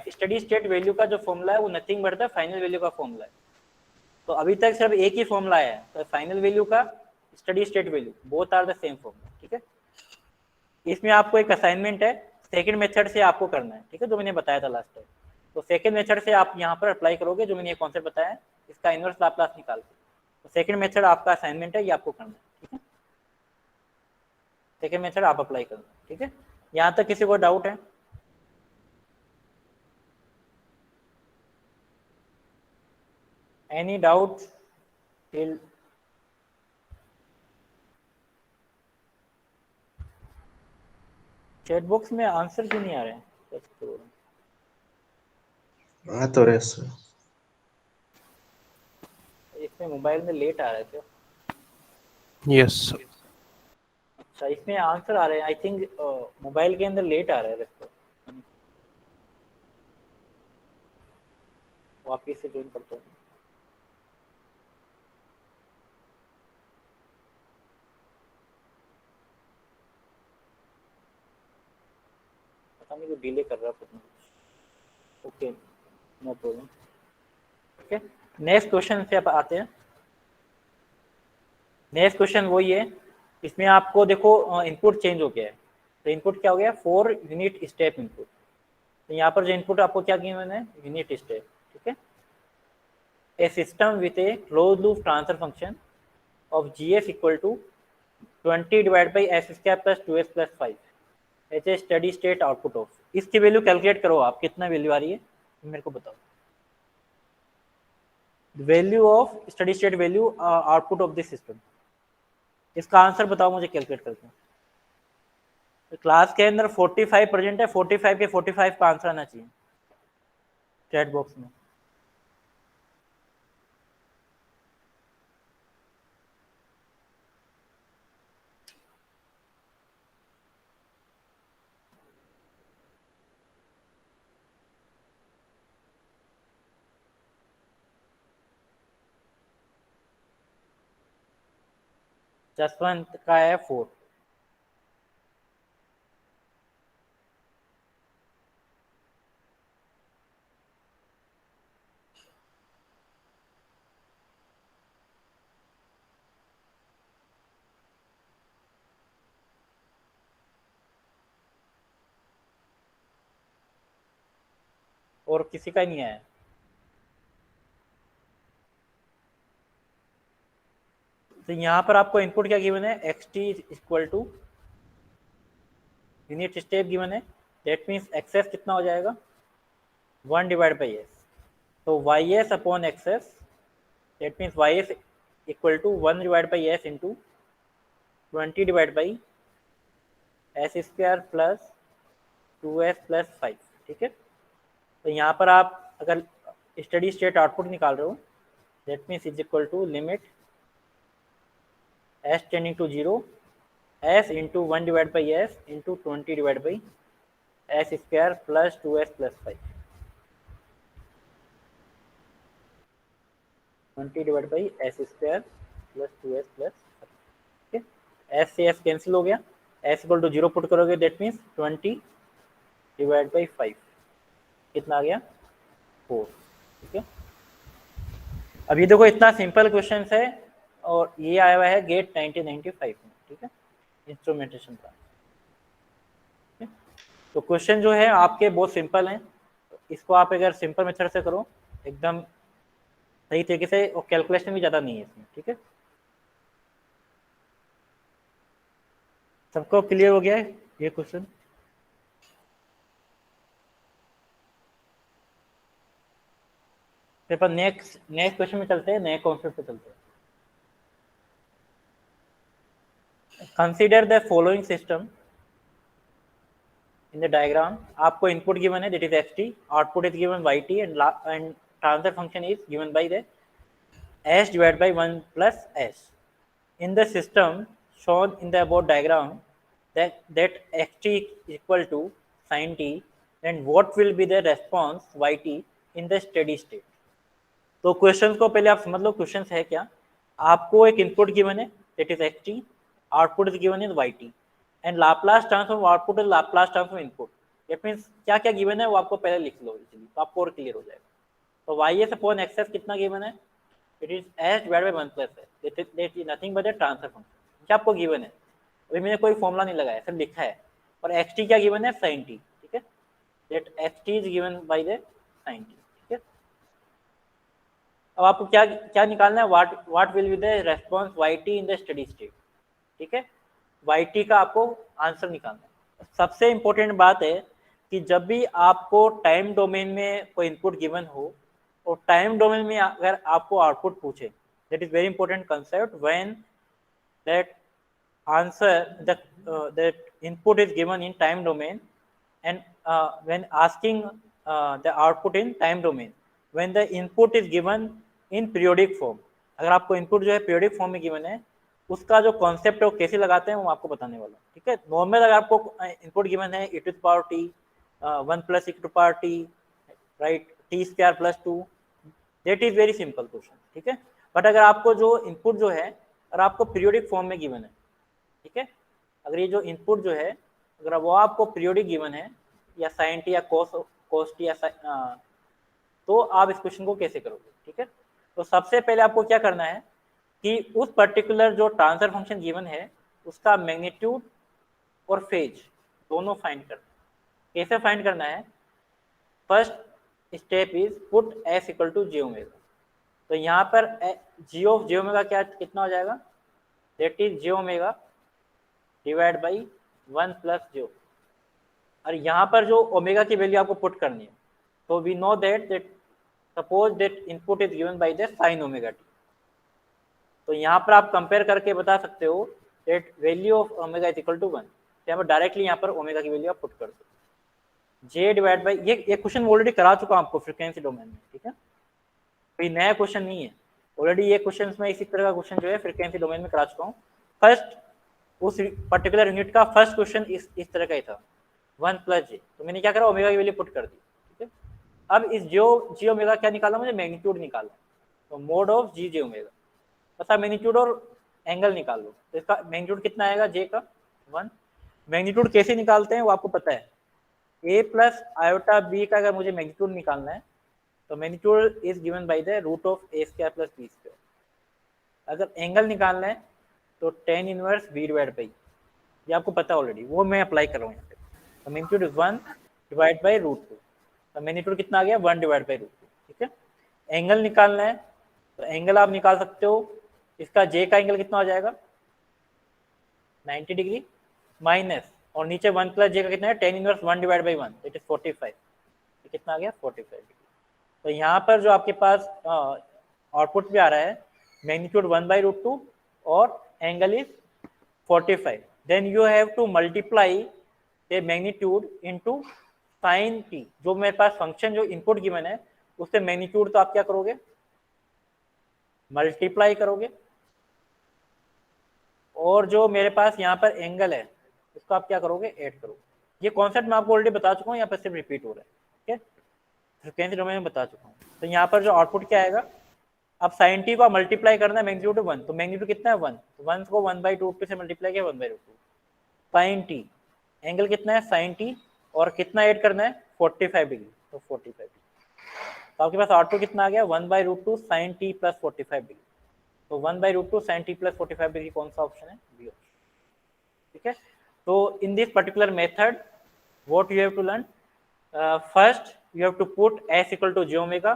स्टेडी स्टेट वैल्यू का जो फॉर्मूला है वो nothing but the final value का फॉर्मूला है। तो अभी तक सिर्फ एक ही फॉर्मूला है, तो फाइनल वैल्यू का steady state value, both are the same formula, ठीक है। इसमें आपको एक असाइनमेंट है, सेकंड मेथड से आपको करना है, ठीक है, जो मैंने बताया था लास्ट टाइम। तो सेकंड मेथड से आप यहाँ पर अप्लाई करोगे, जो मैंने ये कॉन्सेप्ट बताया है, इसका इनवर्स लाप्लास निकाल के। तो सेकंड मेथड आपका असाइनमेंट है, ये आपको करना है, ठीक है। सेकंड मेथड आप अप्लाई करना, ठीक है। यहाँ तक किसी को डाउट है? Any doubt till? Chat box में आंसर क्यों नहीं आ रहे हैं? तो रहे सर, इसमें मोबाइल में लेट आ रहे थे। यस। अच्छा, इसमें आंसर आ रहे हैं, आई थिंक मोबाइल के अंदर लेट आ रहा है रेस्पॉन्स। वापिस से ज्वाइन करता हूँ। पता नहीं, डिले कर रहा है। Okay, no problem. Okay, next question से आप आते हैं। नेक्स्ट क्वेश्चन वही है, इसमें आपको देखो इनपुट चेंज हो गया है। तो इनपुट क्या हो गया, 4 यूनिट स्टेप इनपुट। तो यहाँ पर जो इनपुट आपको क्या किया मैंने, यूनिट स्टेप, ठीक है। A system with a close loop transfer function of GS equal to 20 divide by s square plus 2s plus 5 H a steady state output of. इसकी वैल्यू कैलकुलेट करो आप, कितना वैल्यू आ रही है मेरे को बताओ। Value of steady state value output of this system, इसका आंसर बताओ मुझे कैलकुलेट करके। तो क्लास के अंदर 45% है, 45 के 45 का आंसर आना चाहिए चैट बॉक्स में। जसवंत का है 4। और किसी का नहीं आया। तो यहाँ पर आपको इनपुट क्या गिवन है, xt equal to unit step given है, दैट मीन्स एक्सेस कितना हो जाएगा, 1 डिवाइड बाई एस। तो Y S upon X S, that means Y S equal to 1 divide by S into 20 divide by S square plus 2s plus 5, ठीक है। तो यहाँ पर आप अगर स्टडी स्टेट आउटपुट निकाल रहे हो that means is equal to limit s tending to 0 s into 1 divide by s into 20 divide by s square plus 2s plus 5 20 divide by s square plus 2s plus 5। s से s cancel हो गया, s equal to 0 put करोगे that means 20 divide by 5 कितना आ गया 4। ठीक है, अब ये देखो इतना सिंपल क्वेश्चन है और ये आया हुआ है गेट 1995 में। ठीक है, इंस्ट्रूमेंटेशन का। तो क्वेश्चन जो है आपके बहुत सिंपल हैं, इसको आप अगर सिंपल मेथड से करो एकदम सही तरीके से, और कैलकुलेशन भी ज़्यादा नहीं है इसमें। ठीक है, सबको क्लियर हो गया है ये क्वेश्चन? फिर पर नेक्स्ट क्वेश्चन में चलते हैं, नए कॉन्सेप्ट पे चलते हैं। Consider the following system in the diagram. आपको इनपुट गिवन है that is xt, output is given yt and transfer function is given by the s divided by 1 plus s. In the system shown in the above diagram, that xt is equal to sin t, then what will be the response yt in the steady state? तो question को पहले आप समझ लो, question है क्या। आपको एक input given है that is xt, output is given is yt and Laplace transform output is Laplace transform input. That means क्या क्या गिवन है वो आपको पहले लिख लो इजीली, तो आपको और क्लियर हो जाएगा। तो y अपॉन x कितना गिवन है, it is s divided by 1 plus s, that is nothing but a transfer function. क्या आपको गिवन है, अभी मैंने कोई फॉर्मूला नहीं लगाया, सिर्फ लिखा है। और xt क्या गिवन है, sin t। ठीक है, that xt is given by the sin t। ठीक है, अब आपको क्या क्या निकालना है, what will be the response yt in the steady state. ठीक है, yt का आपको आंसर निकालना है। सबसे इंपॉर्टेंट बात है कि जब भी आपको टाइम डोमेन में कोई इनपुट गिवन हो और टाइम डोमेन में अगर आपको आउटपुट पूछे, that is very important concept, when that answer that input is given in time domain and when asking the output in time domain, when the input is given in periodic form। अगर आपको input जो है periodic form में given है, उसका जो concept है वो कैसे लगाते हैं वो आपको बताने वाला। ठीक है, नॉर्मल अगर आपको इनपुट गिवन है e to the power t 1 plus e to the power t, right, t square plus 2, that is very simple question. ठीक है, बट अगर आपको जो इनपुट जो है अगर आपको पीरियोडिक फॉर्म में गिवन है, ठीक है, अगर ये जो इनपुट जो है अगर वो आपको पीरियोडिक गिवन है या साइन टी या कोस टी या तो आप इस क्वेश्चन को कैसे करोगे। ठीक है, तो सबसे पहले आपको क्या करना है कि उस पर्टिकुलर जो ट्रांसफर फंक्शन गिवन है उसका मैग्नीट्यूड और फेज दोनों फाइंड करना है। कैसे फाइंड करना है, first step is put s equal to J omega. तो यहाँ पर g ऑफ जे ओमेगा क्या कितना हो जाएगा, that is J omega divide by 1 plus जो, और यहाँ पर जो ओमेगा की वैल्यू आपको पुट करनी है, तो we know that suppose that input is given by the sine omega T. तो यहाँ पर आप कंपेयर करके बता सकते हो that value of omega is equal to 1। यहाँ पर डायरेक्टली यहाँ पर ओमेगा की वैल्यू आप पुट कर दो, जे डिवाइड बाई, ये क्वेश्चन ऑलरेडी करा चुका हूँ आपको फ्रीक्वेंसी डोमेन में। ठीक है, कोई नया क्वेश्चन नहीं है, ऑलरेडी ये क्वेश्चन में इसी तरह का क्वेश्चन जो है फ्रीक्वेंसी डोमेन में करा चुका हूँ। फर्स्ट उस पर्टिकुलर यूनिट का फर्स्ट क्वेश्चन इस तरह का ही था, 1 प्लस जे। तो मैंने क्या करा, ओमेगा की वैल्यू पुट कर दी। ठीक है, अब इस जी ओमेगा क्या निकालना, मुझे मैग्नीट्यूड निकालना, तो mod of G J omega, बस आप मैग्नीट्यूड और एंगल निकाल लो। तो इसका मैग्नीट्यूड कितना आएगा, जे का 1। मैग्नीट्यूड कैसे निकालते हैं वो आपको पता है, ए प्लस आयोटा बी का अगर मुझे मैग्नीट्यूड निकालना है तो magnitude is given by the root of A square plus B square. अगर एंगल निकालना है तो tan inverse b divide by, ये आपको पता ऑलरेडी, वो मैं अप्लाई कर रहा हूँ यहाँ पे। तो magnitude is 1 divide by root 2, तो मैग्नीट्यूड कितना आ गया, 1 डिवाइड बाई रूट 2। ठीक है, एंगल निकालना है तो एंगल आप निकाल सकते हो, इसका j का एंगल कितना हो जाएगा 90 डिग्री माइनस, और नीचे 1 प्लस j का कितना है, tan inverse 1 divide by 1 it is 45, तो कितना आ गया 45 डिग्री। तो यहाँ पर जो आपके पास आउटपुट भी आ रहा है मैग्नीट्यूड 1 बाई रूट 2 और angle is 45, then you have to multiply the magnitude into sine T. जो मेरे पास फंक्शन जो इनपुट गिवन है उससे मैग्नीट्यूड तो आप क्या करोगे, मल्टीप्लाई करोगे, और जो मेरे पास यहाँ पर एंगल है इसको आप क्या करोगे, ऐड करोगे। ये कॉन्सेप्ट मैं आपको ऑलरेडी बता चुका हूँ, यहाँ पर सिर्फ रिपीट हो रहा है, ठीक है, फ्रीक्वेंसी डोमेन में बता चुका हूँ। तो यहाँ पर जो आउटपुट क्या आएगा, अब साइन टी को मल्टीप्लाई करना है मैग्नीट्यूड 1, तो मैग्नीट्यूड कितना है 1, तो 1 को 1/√2 से मल्टीप्लाई किया 1/√2। साइन टी एंगल कितना है साइन टी, और कितना ऐड करना है 45 डिग्री, तो 45 डिग्री। तो आपके पास आउटपुट कितना आ गया 1/√2 साइन टी प्लस 45 डिग्री। तो 1/√2 साइन टी प्लस 45 डिग्री कौन सा ऑप्शन है, बी ऑप्शन, ठीक है। तो in this particular method what you have to learn, first you have to put s equal to j omega,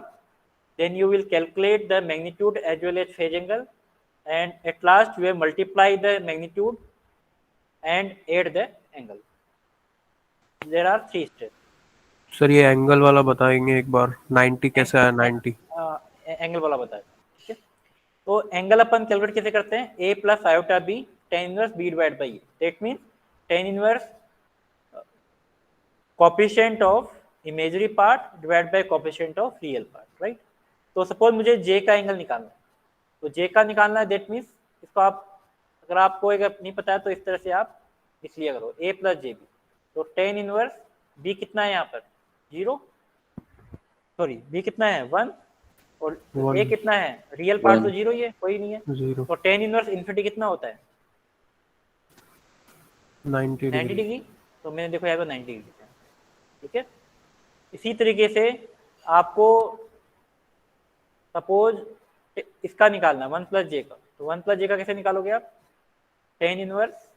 then you will calculate the magnitude as well as phase angle, and at last you have multiply the magnitude and add the angle. There are 3 steps. Sir ये angle वाला बताएंगे एक बार, 90 कैसे आया 90? Angle वाला बताया, ठीक है। तो एंगल अपन कैलकुलेट कैसे करते हैं, a plus iota b tan inverse b divide by A, that means tan inverse coefficient of imaginary part divide by coefficient of real part, right. तो सपोज मुझे j का एंगल निकालना है, तो j का निकालना है, दैट मींस इसको आप, अगर आपको अगर नहीं पता है तो इस तरह से आप लिख लिया करो a प्लस जे बी। तो tan इनवर्स b कितना है यहाँ पर 0, सॉरी b कितना है 1, और a कितना है रियल पार्ट तो 0 ही है, कोई नहीं है। 0 तो tan इनवर्स इन्फिनिटी कितना होता है 90 डिग्री। तो मैंने देखो यहाँ पर 90 डिग्री, ठीक है। इसी तरीके से आपको सपोज इसका निकालना 1 प्लस जे का, तो 1 प्लस जे का कैसे निकालोगे आप, tan inverse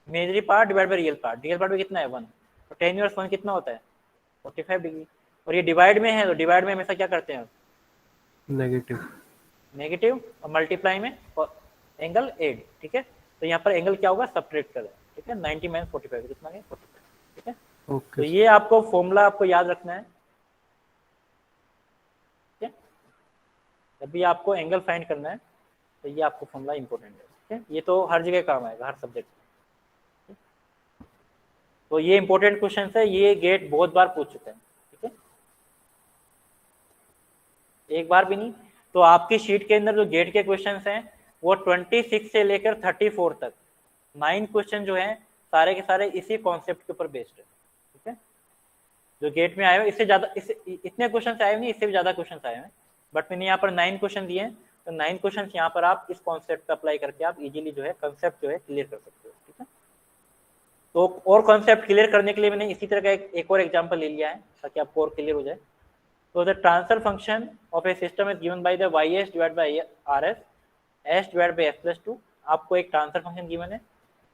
imaginary part divide by real part, real part में कितना है 1, तो tan इनवर्स 1 कितना होता है 45 डिग्री। और ये डिवाइड में है, तो डिवाइड में हमेशा क्या करते हैं नेगेटिव, और मल्टीप्लाई में एंगल एड, ठीक है। तो यहाँ पर एंगल क्या होगा सब्ट्रैक्ट करें, ठीक है, 90 - 45 कितना है 45, ठीक है। ओके। तो ये आपको फॉर्मूला आपको याद रखना है, ठीक है, जब भी आपको एंगल फाइंड करना है तो ये आपको फॉर्मूला इंपॉर्टेंट है, ठीक है। ये तो हर जगह काम आएगा, हर सब्जेक्ट में। तो ये इंपॉर्टेंट क्वेश्चन है, ये गेट बहुत बार पूछ चुके हैं, ठीक है, एक बार भी नहीं। तो आपकी शीट के अंदर जो गेट के क्वेश्चन हैं वो 26 से लेकर 34 तक 9 क्वेश्चन जो हैं सारे के सारे इसी कॉन्सेप्ट के ऊपर बेस्ड है, ठीक है। जो गेट में आए हुए इससे ज्यादा, इतने क्वेश्चन आए नहीं, इससे भी ज्यादा क्वेश्चन आए हैं, बट मैंने यहाँ पर 9 क्वेश्चन दिए हैं। तो 9 क्वेश्चन यहाँ पर आप इस कॉन्सेप्ट का अप्लाई करके आप इजीली जो है कंसेप्ट जो है क्लियर कर सकते हो, ठीक है। तो और कॉन्सेप्ट क्लियर करने के लिए मैंने इसी तरह का एक और एग्जाम्पल ले लिया है ताकि आपको और क्लियर हो जाए। So the transfer function of a system is given by the y(s) divided by r(s), s divided by s plus 2। आपको एक ट्रांसफर फंक्शन गिवन है,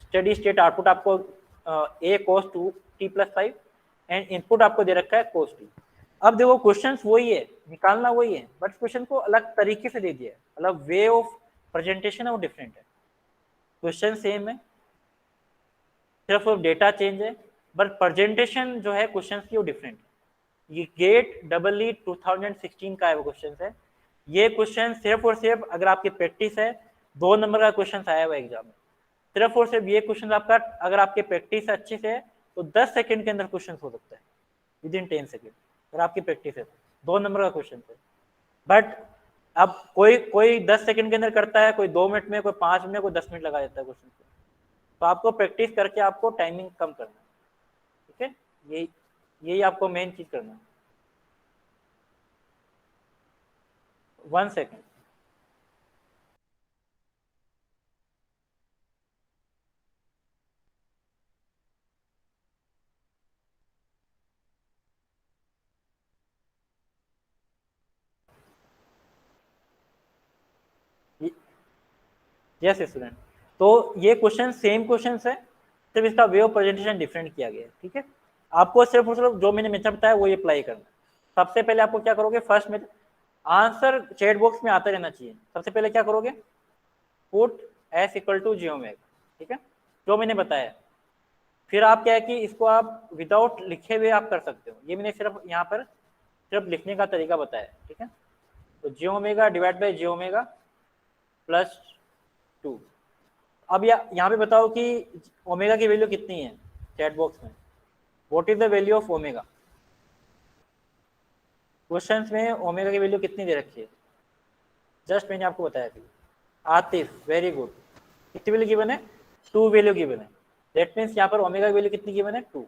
स्टेडी स्टेट आउटपुट आपको a cos 2t + 5 and input आपको दे रखा है cos t। अब देखो क्वेश्चंस वही है, निकालना वही है, बट क्वेश्चन को अलग तरीके से दे दिया है, मतलब वे ऑफ प्रेजेंटेशन है वो डिफरेंट है। क्वेश्चन सेम है, सिर्फ डेटा चेंज है, बट प्रेजेंटेशन जो है क्वेश्चन की वो डिफरेंट है। ये गेट डबल 2016 का है वो क्वेश्चन है। ये क्वेश्चन सिर्फ और सिर्फ अगर आपकी प्रैक्टिस है 2 नंबर का क्वेश्चन आया हुआ एग्जाम में, सिर्फ और सिर्फ ये क्वेश्चन आपका अगर आपकी प्रैक्टिस अच्छी से है तो 10 सेकंड के अंदर क्वेश्चन हो सकता है, विदिन 10 सेकंड अगर आपकी प्रैक्टिस है। 2 नंबर का क्वेश्चन है, बट अब कोई 10 सेकंड के अंदर करता है, कोई 2 मिनट में, कोई 5 मिनट, कोई 10 मिनट लगा देता है क्वेश्चन को। तो आपको प्रैक्टिस करके आपको टाइमिंग कम करना है, ठीक है, यही आपको मेन चीज करना है। 1 सेकेंड। यस स्टूडेंट, तो ये क्वेश्चन सेम क्वेश्चन है, सिर्फ इसका वे ऑफ प्रेजेंटेशन डिफरेंट किया गया है, ठीक है। आपको सिर्फ और सिर्फ जो मैंने मेथड बताया वो ये अप्लाई करना है। सबसे पहले आपको क्या करोगे, फर्स्ट में आंसर चैट बॉक्स में आता रहना चाहिए। सबसे पहले क्या करोगे, पुट s = j ओमेगा, ठीक है, जो मैंने बताया। फिर आप क्या है कि इसको आप विदाउट लिखे हुए आप कर सकते हो, ये मैंने सिर्फ यहाँ पर सिर्फ लिखने का तरीका बताया, ठीक है। तो j omega divide by j omega plus 2। अब यहाँ पे बताओ कि ओमेगा की वैल्यू कितनी है चैट बॉक्स में, what is the value of omega. Questions में ओमेगा की वैल्यू कितनी दे रखी है, जस्ट मैंने आपको बताया अभी। Atif, very good. कितनी वैल्यू गिवन है? 2 वैल्यू गिवन है। दैट मीन्स यहाँ पर ओमेगा की वैल्यू कितनी गिवन है? 2।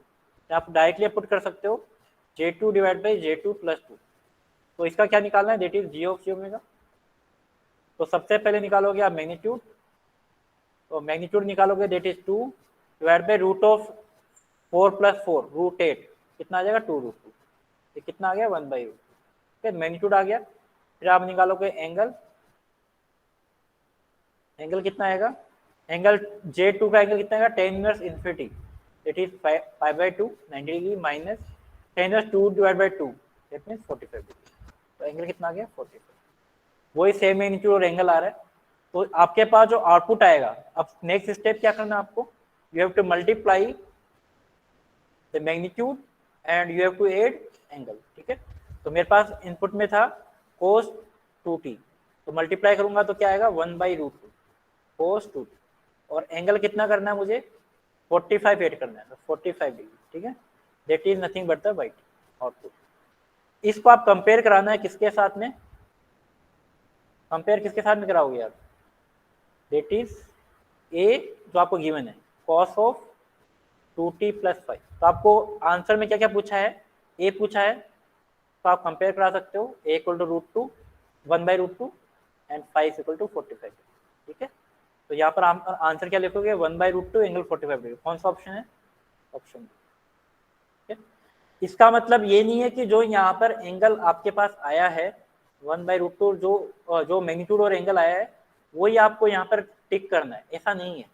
आप डायरेक्टली पुट कर सकते हो J2 divide by J2 plus 2। तो इसका क्या निकालना है? That is G of C omega. तो सबसे पहले निकालोगे आप मैग्नीट्यूड, तो मैग्नीट्यूड निकालोगे that is 2 divide by root of 4 plus 4 root 8, कितना आ जाएगा? 2 रूट 2। ये कितना आ गया? 1 बाई रूट। फिर मैग्नीट्यूड आ गया। फिर आप निकालोगे एंगल, एंगल कितना आएगा? एंगल J2 का एंगल कितना आएगा? tan inverse infinity, that is pi by 2 90 degree minus tan inverse 2 divide by 2, that means 45 degree. तो एंगल कितना आ गया? 45। वही सेम मैग्नीट्यूड और एंगल आ रहा है। तो आपके पास जो आउटपुट आएगा, अब नेक्स्ट स्टेप क्या करना है आपको? You have to multiply the magnitude and you have to add angle. ठीक है, तो मेरे पास इनपुट में था cos 2t, तो मल्टीप्लाई करूंगा तो क्या आएगा? 1 बाई रूट 2 cos 2t। और एंगल कितना करना है मुझे? 45 ऐड करना है, तो 45 डिग्री। ठीक है, that is nothing but the white output. इसको आप कंपेयर कराना है किसके साथ में? कंपेयर किसके साथ में कराओगे आप? दैट इज ए जो आपको गिवन है, cos ऑफ 2t प्लस 5। तो आपको आंसर में क्या क्या पूछा है? ए पूछा है, तो आप कंपेयर करा सकते हो a equal to root 2 1 by root 2 and 5 equal to 45। ठीक है, तो यहाँ पर आप आंसर क्या लिखोगे? 1 बाई रूट 2 एंगल 45 डिग्री। कौन सा ऑप्शन है? Option B. ठीक है, इसका मतलब ये नहीं है कि जो यहाँ पर एंगल आपके पास आया है 1 बाई रूट 2, जो मैग्नीट्यूड और एंगल आया है वही आपको यहाँ पर टिक करना है, ऐसा नहीं है।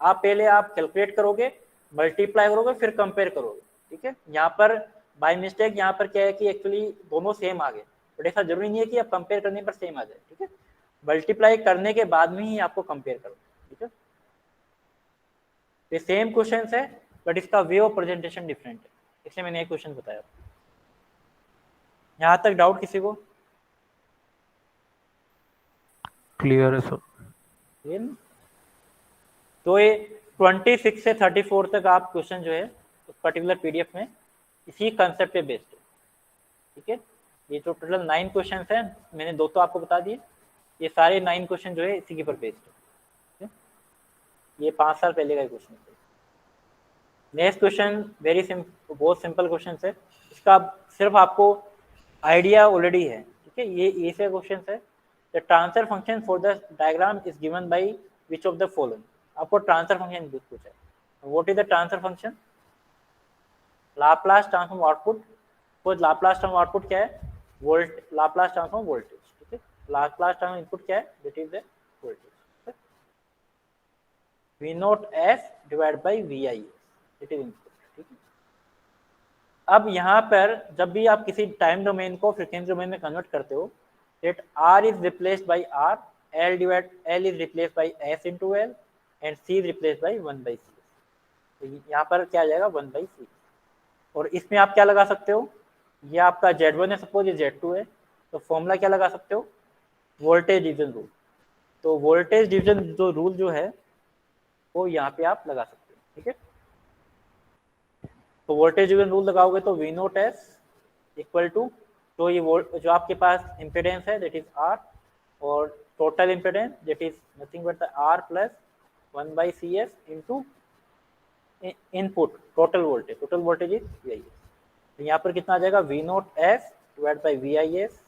आप पहले आप कैलकुलेट करोगे, मल्टीप्लाई करोगे, फिर कंपेयर करोगे। ठीक है, यहाँ पर बाय मिस्टेक यहाँ पर क्या है कि एक्चुअली दोनों सेम आ गए, बट ऐसा जरूरी नहीं है कि आप कंपेयर करने पर सेम आ जाए। ठीक है, मल्टीप्लाई करने के बाद में ही आपको कंपेयर करो। ठीक है, ये सेम क्वेश्चन है बट इसका वे ऑफ प्रेजेंटेशन डिफरेंट है, इसलिए मैंने एक क्वेश्चन बताया। यहाँ तक डाउट किसी को? क्लियर है सर। तो ये 26 से 34 तक आप क्वेश्चन जो है उस पर्टिकुलर पीडीएफ में इसी कंसेप्ट पे बेस्ड है। ठीक है, ये जो टोटल 9 क्वेश्चन हैं, मैंने 2 तो आपको बता दिए, ये सारे 9 क्वेश्चन जो है इसी के ऊपर बेस्ड है। ये 5 साल पहले का क्वेश्चन है। नेक्स्ट क्वेश्चन वेरी बहुत सिंपल क्वेश्चन है, इसका सिर्फ आपको आइडिया ऑलरेडी है। ठीक है, ये ऐसे क्वेश्चन है। The transfer function for the diagram is given by which of the following. आपको ट्रांसफर फंक्शन पूछा है, what is the transfer function? Laplace transform output. तो लाप्लास ट्रांसफॉर्म आउटपुट क्या है? Laplace transform voltage. ठीक है, लाप्लास ट्रांसफॉर्म इनपुट क्या है? That is the voltage. V not S divide by VI, it is input. ठीक है, अब यहाँ पर जब भी आप किसी टाइम डोमेन को फ्रीक्वेंसी डोमेन में कन्वर्ट करते हो, that R is replaced by R, L is replaced by S into L and C is replaced by 1 by C। तो यहाँ पर क्या आ जाएगा? 1 बाई C। और इसमें आप क्या लगा सकते हो? ये आपका Z1 है, सपोज ये Z2 है, तो फॉर्मूला क्या लगा सकते हो? Voltage division rule. तो वोल्टेज डिवीजन जो रूल जो है वो यहाँ पे आप लगा सकते हो। ठीक है, तो वोल्टेज डिवीजन रूल लगाओगे तो V not S equal to जो आपके पास इम्पिडेंस है दैट इज R, और total impedance that is nothing but the R plus 1 by CS into input total voltage is VIS। तो यहाँ पर कितना आ जाएगा? V not S divide by VIS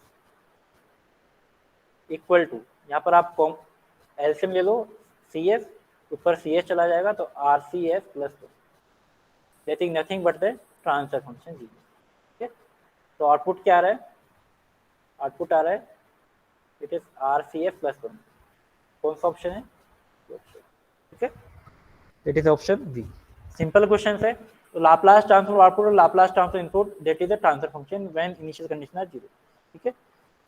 equal to, यहाँ पर आप एलसीएम ले लो, CS ऊपर CS चला जाएगा तो RCS plus that is nothing but the transfer function G. ठीक है, तो आउटपुट क्या आ रहा है? आउटपुट आ रहा है इट इज RCS प्लस 1। कौन सा ऑप्शन है? ठीक है, it is option B. Simple question है। तो लाप्लास ट्रांसफॉर्म आउटपुट और Laplace transform input that is the transfer function when initial condition are 0। ठीक है,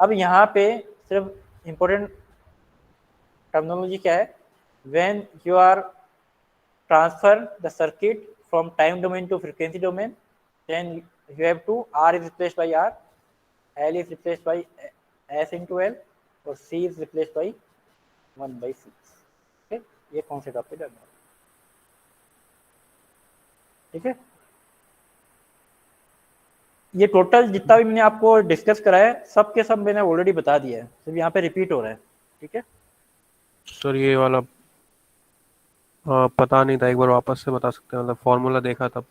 अब यहाँ पे सिर्फ इंपॉर्टेंट टर्मिनोलॉजी क्या है? When you are transfer the circuit from time domain to frequency domain, then you have to R is replaced by R, L is replaced by S into L और C is replaced by 1 by C। ठीक, ये concept आपको जानना है। ठीक है, ये total जितना भी मैंने आपको डिस्कस करा है सब के सब मैंने ऑलरेडी बता दिया है, सिर्फ यहाँ पे रिपीट हो रहा है। ठीक है। सर ये वाला पता नहीं था, एक बार वापस से बता सकते हैं, मतलब फॉर्मूला देखा तब।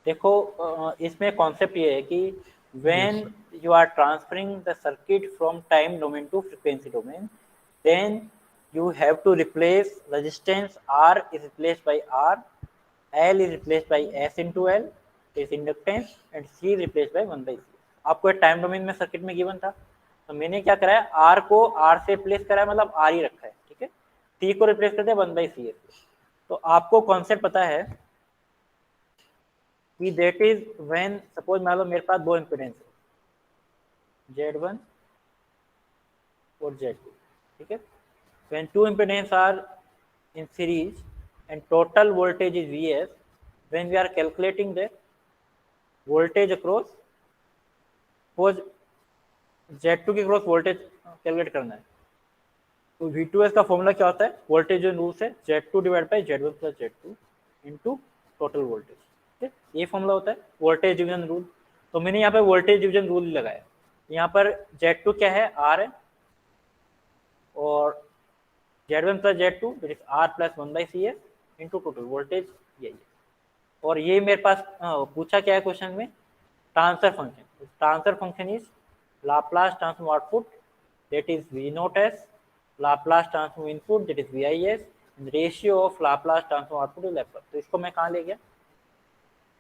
देखो इसमें कॉन्सेप्ट ये है कि yes when sir. You are transferring the circuit from time domain to frequency domain, then you have to replace resistance R is replaced by R, L is replaced by S into L is inductance and C is replaced by 1 by C। आपको time domain में circuit में given था, तो मैंने क्या करा है, R को R से रिप्लेस करा है, मतलब R ही रखा है, ठीक है। C को रिप्लेस कर दिया 1 by C। तो आपको कॉन्सेप्ट पता है कि दैट इज व्हेन सपोज मान लो मेरे पास दो इम्पीडेंस है, Z1 और Z2, ठीक है। when two impedance are in series and total voltage is Vs, when we are calculating the voltage across, suppose Z2 के क्रॉस वोल्टेज कैलकुलेट करना है, तो V2S का फॉर्मूला क्या होता है, वोल्टेज जो रूल से Z2 divide by Z1 plus Z2 into total voltage, ठीक है। ये फॉर्मूला होता है वोल्टेज डिवीजन रूल। तो मैंने यहाँ पे वोल्टेज डिवीजन रूल लगाया, यहाँ पर Z2 क्या है, R है, और Z1 plus Z2 that is R plus 1 by C S into total voltage, यही है। और ये मेरे पास पूछा क्या है क्वेश्चन में, transfer function. Transfer function is Laplace transform output that is V not S, Laplace transform input that is VIS, ratio of Laplace transform output to Laplace. तो इसको मैं कहाँ ले गया,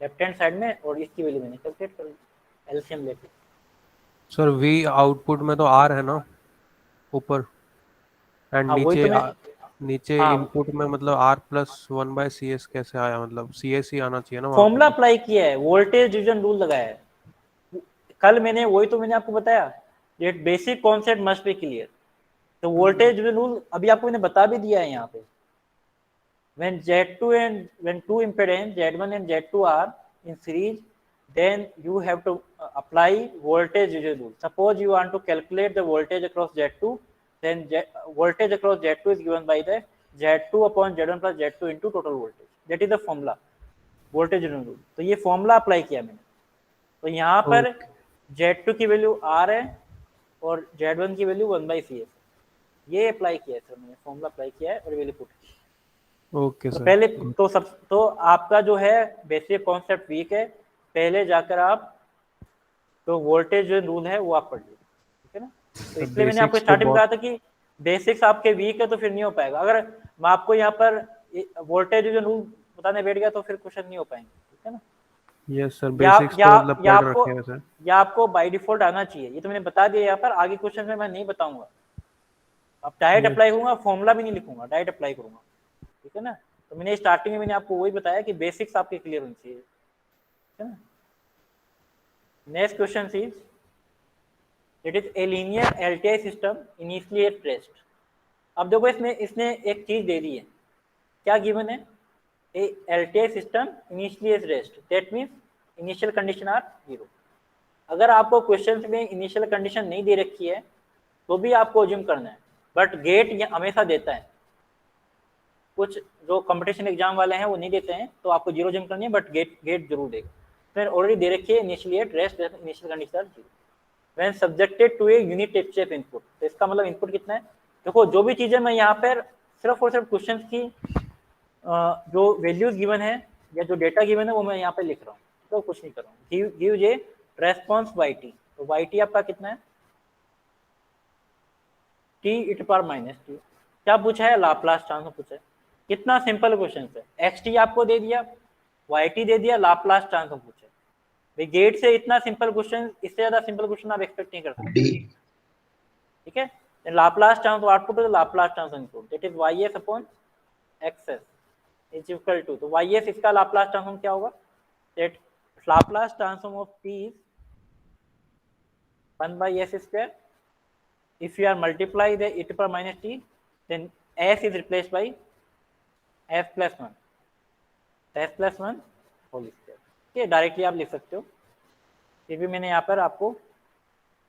लेफ्ट हैंड साइड में, और इसकी वैल्यू मैंने कैलकुलेट कर ली एलसीएम लेके। सर वी आउटपुट में तो आर है ना ऊपर, एंड हाँ वही तो मैं, नीचे हाँ इनपुट में मतलब आर प्लस 1/CS कैसे आया, मतलब CS ही आना चाहिए ना वहाँ पे फॉर्मूला तो। अप्लाई किया है, वोल्टेज डिवीजन रूल लगाया है। कल मैंने वही तो मैंने आपको बताया, ये basic concept must be clear. तो वोल्टेज रूल अभी आपको मैंने बता भी दिया है यहाँ पे, when Z2 and when two impedance Z1 and Z2 are in series, then you have to apply voltage division rule. Suppose you want to calculate the voltage across Z2, then voltage across Z2 is given by the Z2 upon Z1 plus Z2 into total voltage. That is the formula, voltage division rule. तो ये formula apply किया मैंने। तो यहाँ पर okay Z2 की value R है और Z1 की वैल्यू 1 by C है। ये अप्लाई किया है सर, मैंने फॉर्मूला अप्लाई किया है और वैल्यू पुट की। ओके तो सर। पहले तो आपका जो है बेसिक कॉन्सेप्ट वीक है, पहले जाकर आप तो वोल्टेज जो रूल है वो आप पढ़ लीजिए, ठीक है ना। तो सर इसलिए मैंने आपको बेसिक्स तो स्टार्टिंग में कहा बहुत। था कि बेसिक्स आपके वीक है तो फिर नहीं हो पाएगा। अगर मैं आपको यहाँ पर वोल्टेज जो रूल बताने बैठ गया तो फिर क्वेश्चन नहीं हो पाएंगे, ठीक है ना। यस सर, या बेसिक्स या तो मतलब या पढ़ आपको रखे हैं सर। या आपको बाय डिफॉल्ट आना चाहिए, ये तो मैंने बता दिया यहाँ पर, आगे क्वेश्चन में मैं नहीं बताऊंगा। अब डायरेक्ट यस अप्लाई करूंगा, फॉर्मूला भी नहीं लिखूंगा, डायरेक्ट अप्लाई करूंगा, ठीक है ना। तो मैंने स्टार्टिंग में मैंने आपको वही बताया कि बेसिक्स आपके क्लियर होनी चाहिए, ठीक है ना। Next question is it is a linear LTI system initially at rest. अब देखो इसमें इसने एक चीज दे दी है, क्या गिवन है, a LTI system initially at rest, that means initial condition are 0। अगर आपको क्वेश्चन में इनिशियल कंडीशन नहीं दे रखी है तो भी आपको अज्यूम करना है, बट गेट ये हमेशा देता है। कुछ जो कंपटीशन एग्जाम वाले हैं वो नहीं देते हैं, तो आपको 0 जम करनी है, बट गेट जरूर देगा। फिर ऑलरेडी दे रखी है initially at rest initial condition 0 when subjected to a unit step input. तो इसका मतलब इनपुट कितना है, देखो जो भी चीजें मैं यहाँ पर सिर्फ और सिर्फ क्वेश्चन की जो वैल्यूज गिवन है या जो डेटा गिवन है वो मैं यहाँ पे लिख रहा हूँ, तो कुछ नहीं कर रहा हूँ। गिव ये रेस्पॉन्स yt, तो yt आपका कितना है, t e माइनस टी। क्या पूछा है, लाप्लास ट्रांसफॉर्म पूछा है। कितना सिंपल क्वेश्चन है, xt आपको दे दिया, yt दे दिया, लाप्लास ट्रांसफॉर्म पूछा है। भाई गेट से इतना सिंपल क्वेश्चन, इससे ज्यादा सिंपल क्वेश्चन आप एक्सपेक्ट नहीं कर सकते, D. ठीक है। लाप्लास ट्रांसफॉर्म आउटपुट है, Laplace transform input, that is ys upon xs is equal to, तो ys इसका लाप्लास ट्रांसफॉर्म क्या होगा, that Laplace transform of t is 1 by s square। If you are multiply the e to power minus t, then s is replaced by s plus 1, s plus 1 whole square. ठीक, directly आप लिख सकते हो, ये भी मैंने यहाँ पर आपको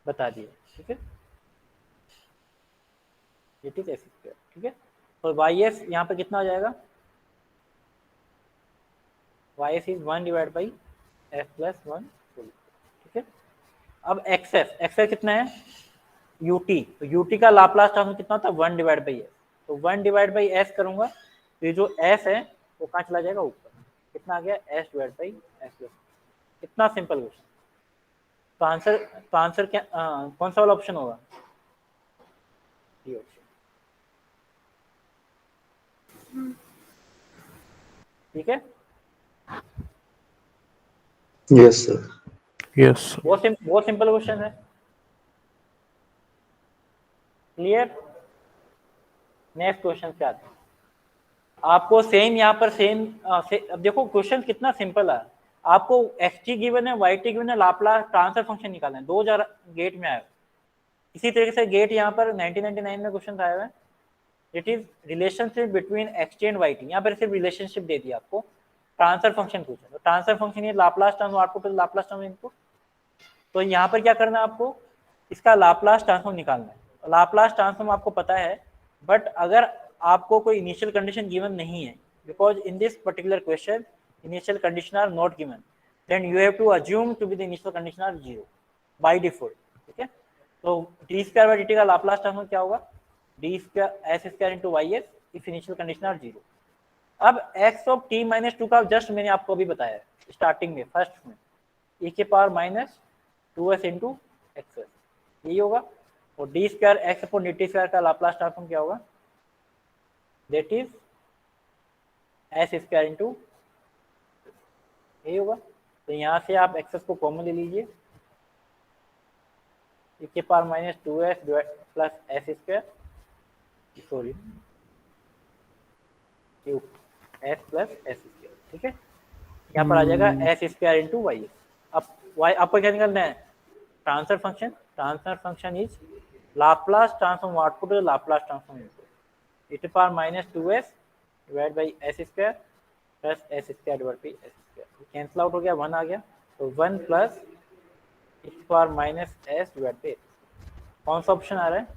बता दिया, ठीक है। इट इज एस स्क्वायर, ठीक है। और वाई एस यहाँ पर कितना हो जाएगा, Y S is 1 divide by S plus 1 whole, ठीक है। अब एक्सेस कितना है, यूटी, तो यूटी का लाप्लास ट्रांसफॉर्म कितना होता है 1 डिवाइड बाई एस, तो 1 डिवाइड बाई एस करूंगा तो ये जो एस है वो कहाँ चला जाएगा ऊपर, कितना आ गया S divide by S plus, कितना सिंपल क्वेश्चन। तो आंसर क्या कौन सा वाला ऑप्शन होगा, ये ऑप्शन, ठीक है। Yes, sir. यस। बहुत सिंपल क्वेश्चन है, क्लियर। नेक्स्ट क्वेश्चन पे आते हैं। आपको सेम यहाँ पर अब देखो क्वेश्चन कितना सिंपल है, आपको एक्स टी गिवन है, वाई टी गिवन है, लाप्लास ट्रांसफर फंक्शन निकालना है, 2000 गेट में आया। इसी तरीके से गेट यहाँ पर 1999 में क्वेश्चन आया है, it is relationship between X T and Y T, यहाँ पर सिर्फ रिलेशनशिप दे दिया आपको, ट्रांसफर फंक्शन पूछा, तो ट्रांसफर फंक्शन ये Laplace transform output, Laplace transform input, तो यहाँ पर क्या करना है आपको, इसका लाप्लास ट्रांसफॉर्म निकालना है। लाप्लास ट्रांसफॉर्म आपको पता है, बट अगर आपको कोई इनिशियल कंडीशन गिवन नहीं है, because in this particular question initial condition are not given, then you have to assume to be the initial condition are 0 by default, ठीक है। तो D square by D T का Laplace transform क्या होगा, D square S square into Y S if initial condition are 0। अब x of T minus 2 का just मैंने आपको अभी बताया है स्टार्टिंग में फर्स्ट में, e के power minus 2s into x, यही होगा। और D square x upon D T square का लाप्लास ट्रांसफॉर्म क्या होगा, that is S square into, यही होगा। तो यहाँ से आप एक्सेस को कॉमन ले लीजिए, e के power minus 2s plus S square, sorry S plus S square, ठीक है। यहाँ पर आ जाएगा एस स्क्वायर इंटू वाई। अब वाई आपको क्या निकालना है, transfer function, transfer function is Laplace transform output Laplace transform input, e to power minus 2s divide by S square plus S square divide by S square, cancel out हो गया, 1 आ गया, तो 1 plus e to power minus S divide by, कौन सा option आ रहा है,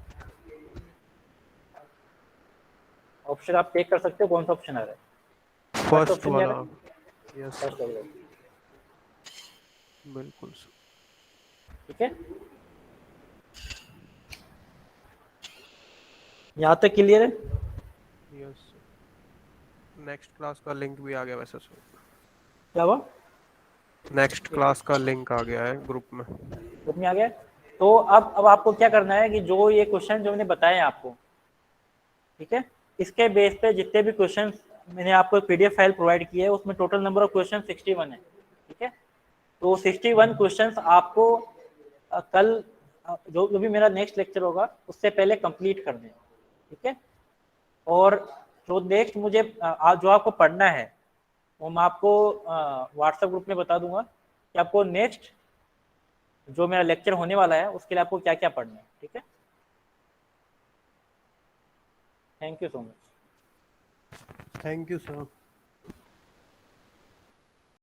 option आप चेक कर सकते हो कौन सा ऑप्शन आ रहा है, फर्स्ट ऑप्शन वाला। क्या है, यस फर्स्ट वाला, बिल्कुल सर। ठीक है। यहाँ तक क्लियर है, यस। नेक्स्ट क्लास का लिंक भी आ गया वैसे सर, क्या हुआ, नेक्स्ट क्लास का लिंक आ गया है ग्रुप में। ग्रुप में आ गया। तो अब आपको क्या करना है कि जो ये क्वेश्चन जो मैंने बताए हैं आपको, ठीक है, इसके बेस पे जितने भी क्वेश्चन मैंने आपको एक पीडीएफ फाइल प्रोवाइड की है, उसमें टोटल नंबर ऑफ क्वेश्चन 61 है, ठीक है। तो 61 क्वेश्चंस आपको कल जो भी मेरा नेक्स्ट लेक्चर होगा उससे पहले कंप्लीट कर दें, ठीक है। और जो नेक्स्ट मुझे जो आपको पढ़ना है वो मैं आपको व्हाट्सएप ग्रुप में बता दूंगा कि आपको नेक्स्ट जो मेरा लेक्चर होने वाला है उसके लिए आपको क्या क्या पढ़ना है, ठीक है। Thank you so much. Thank you sir.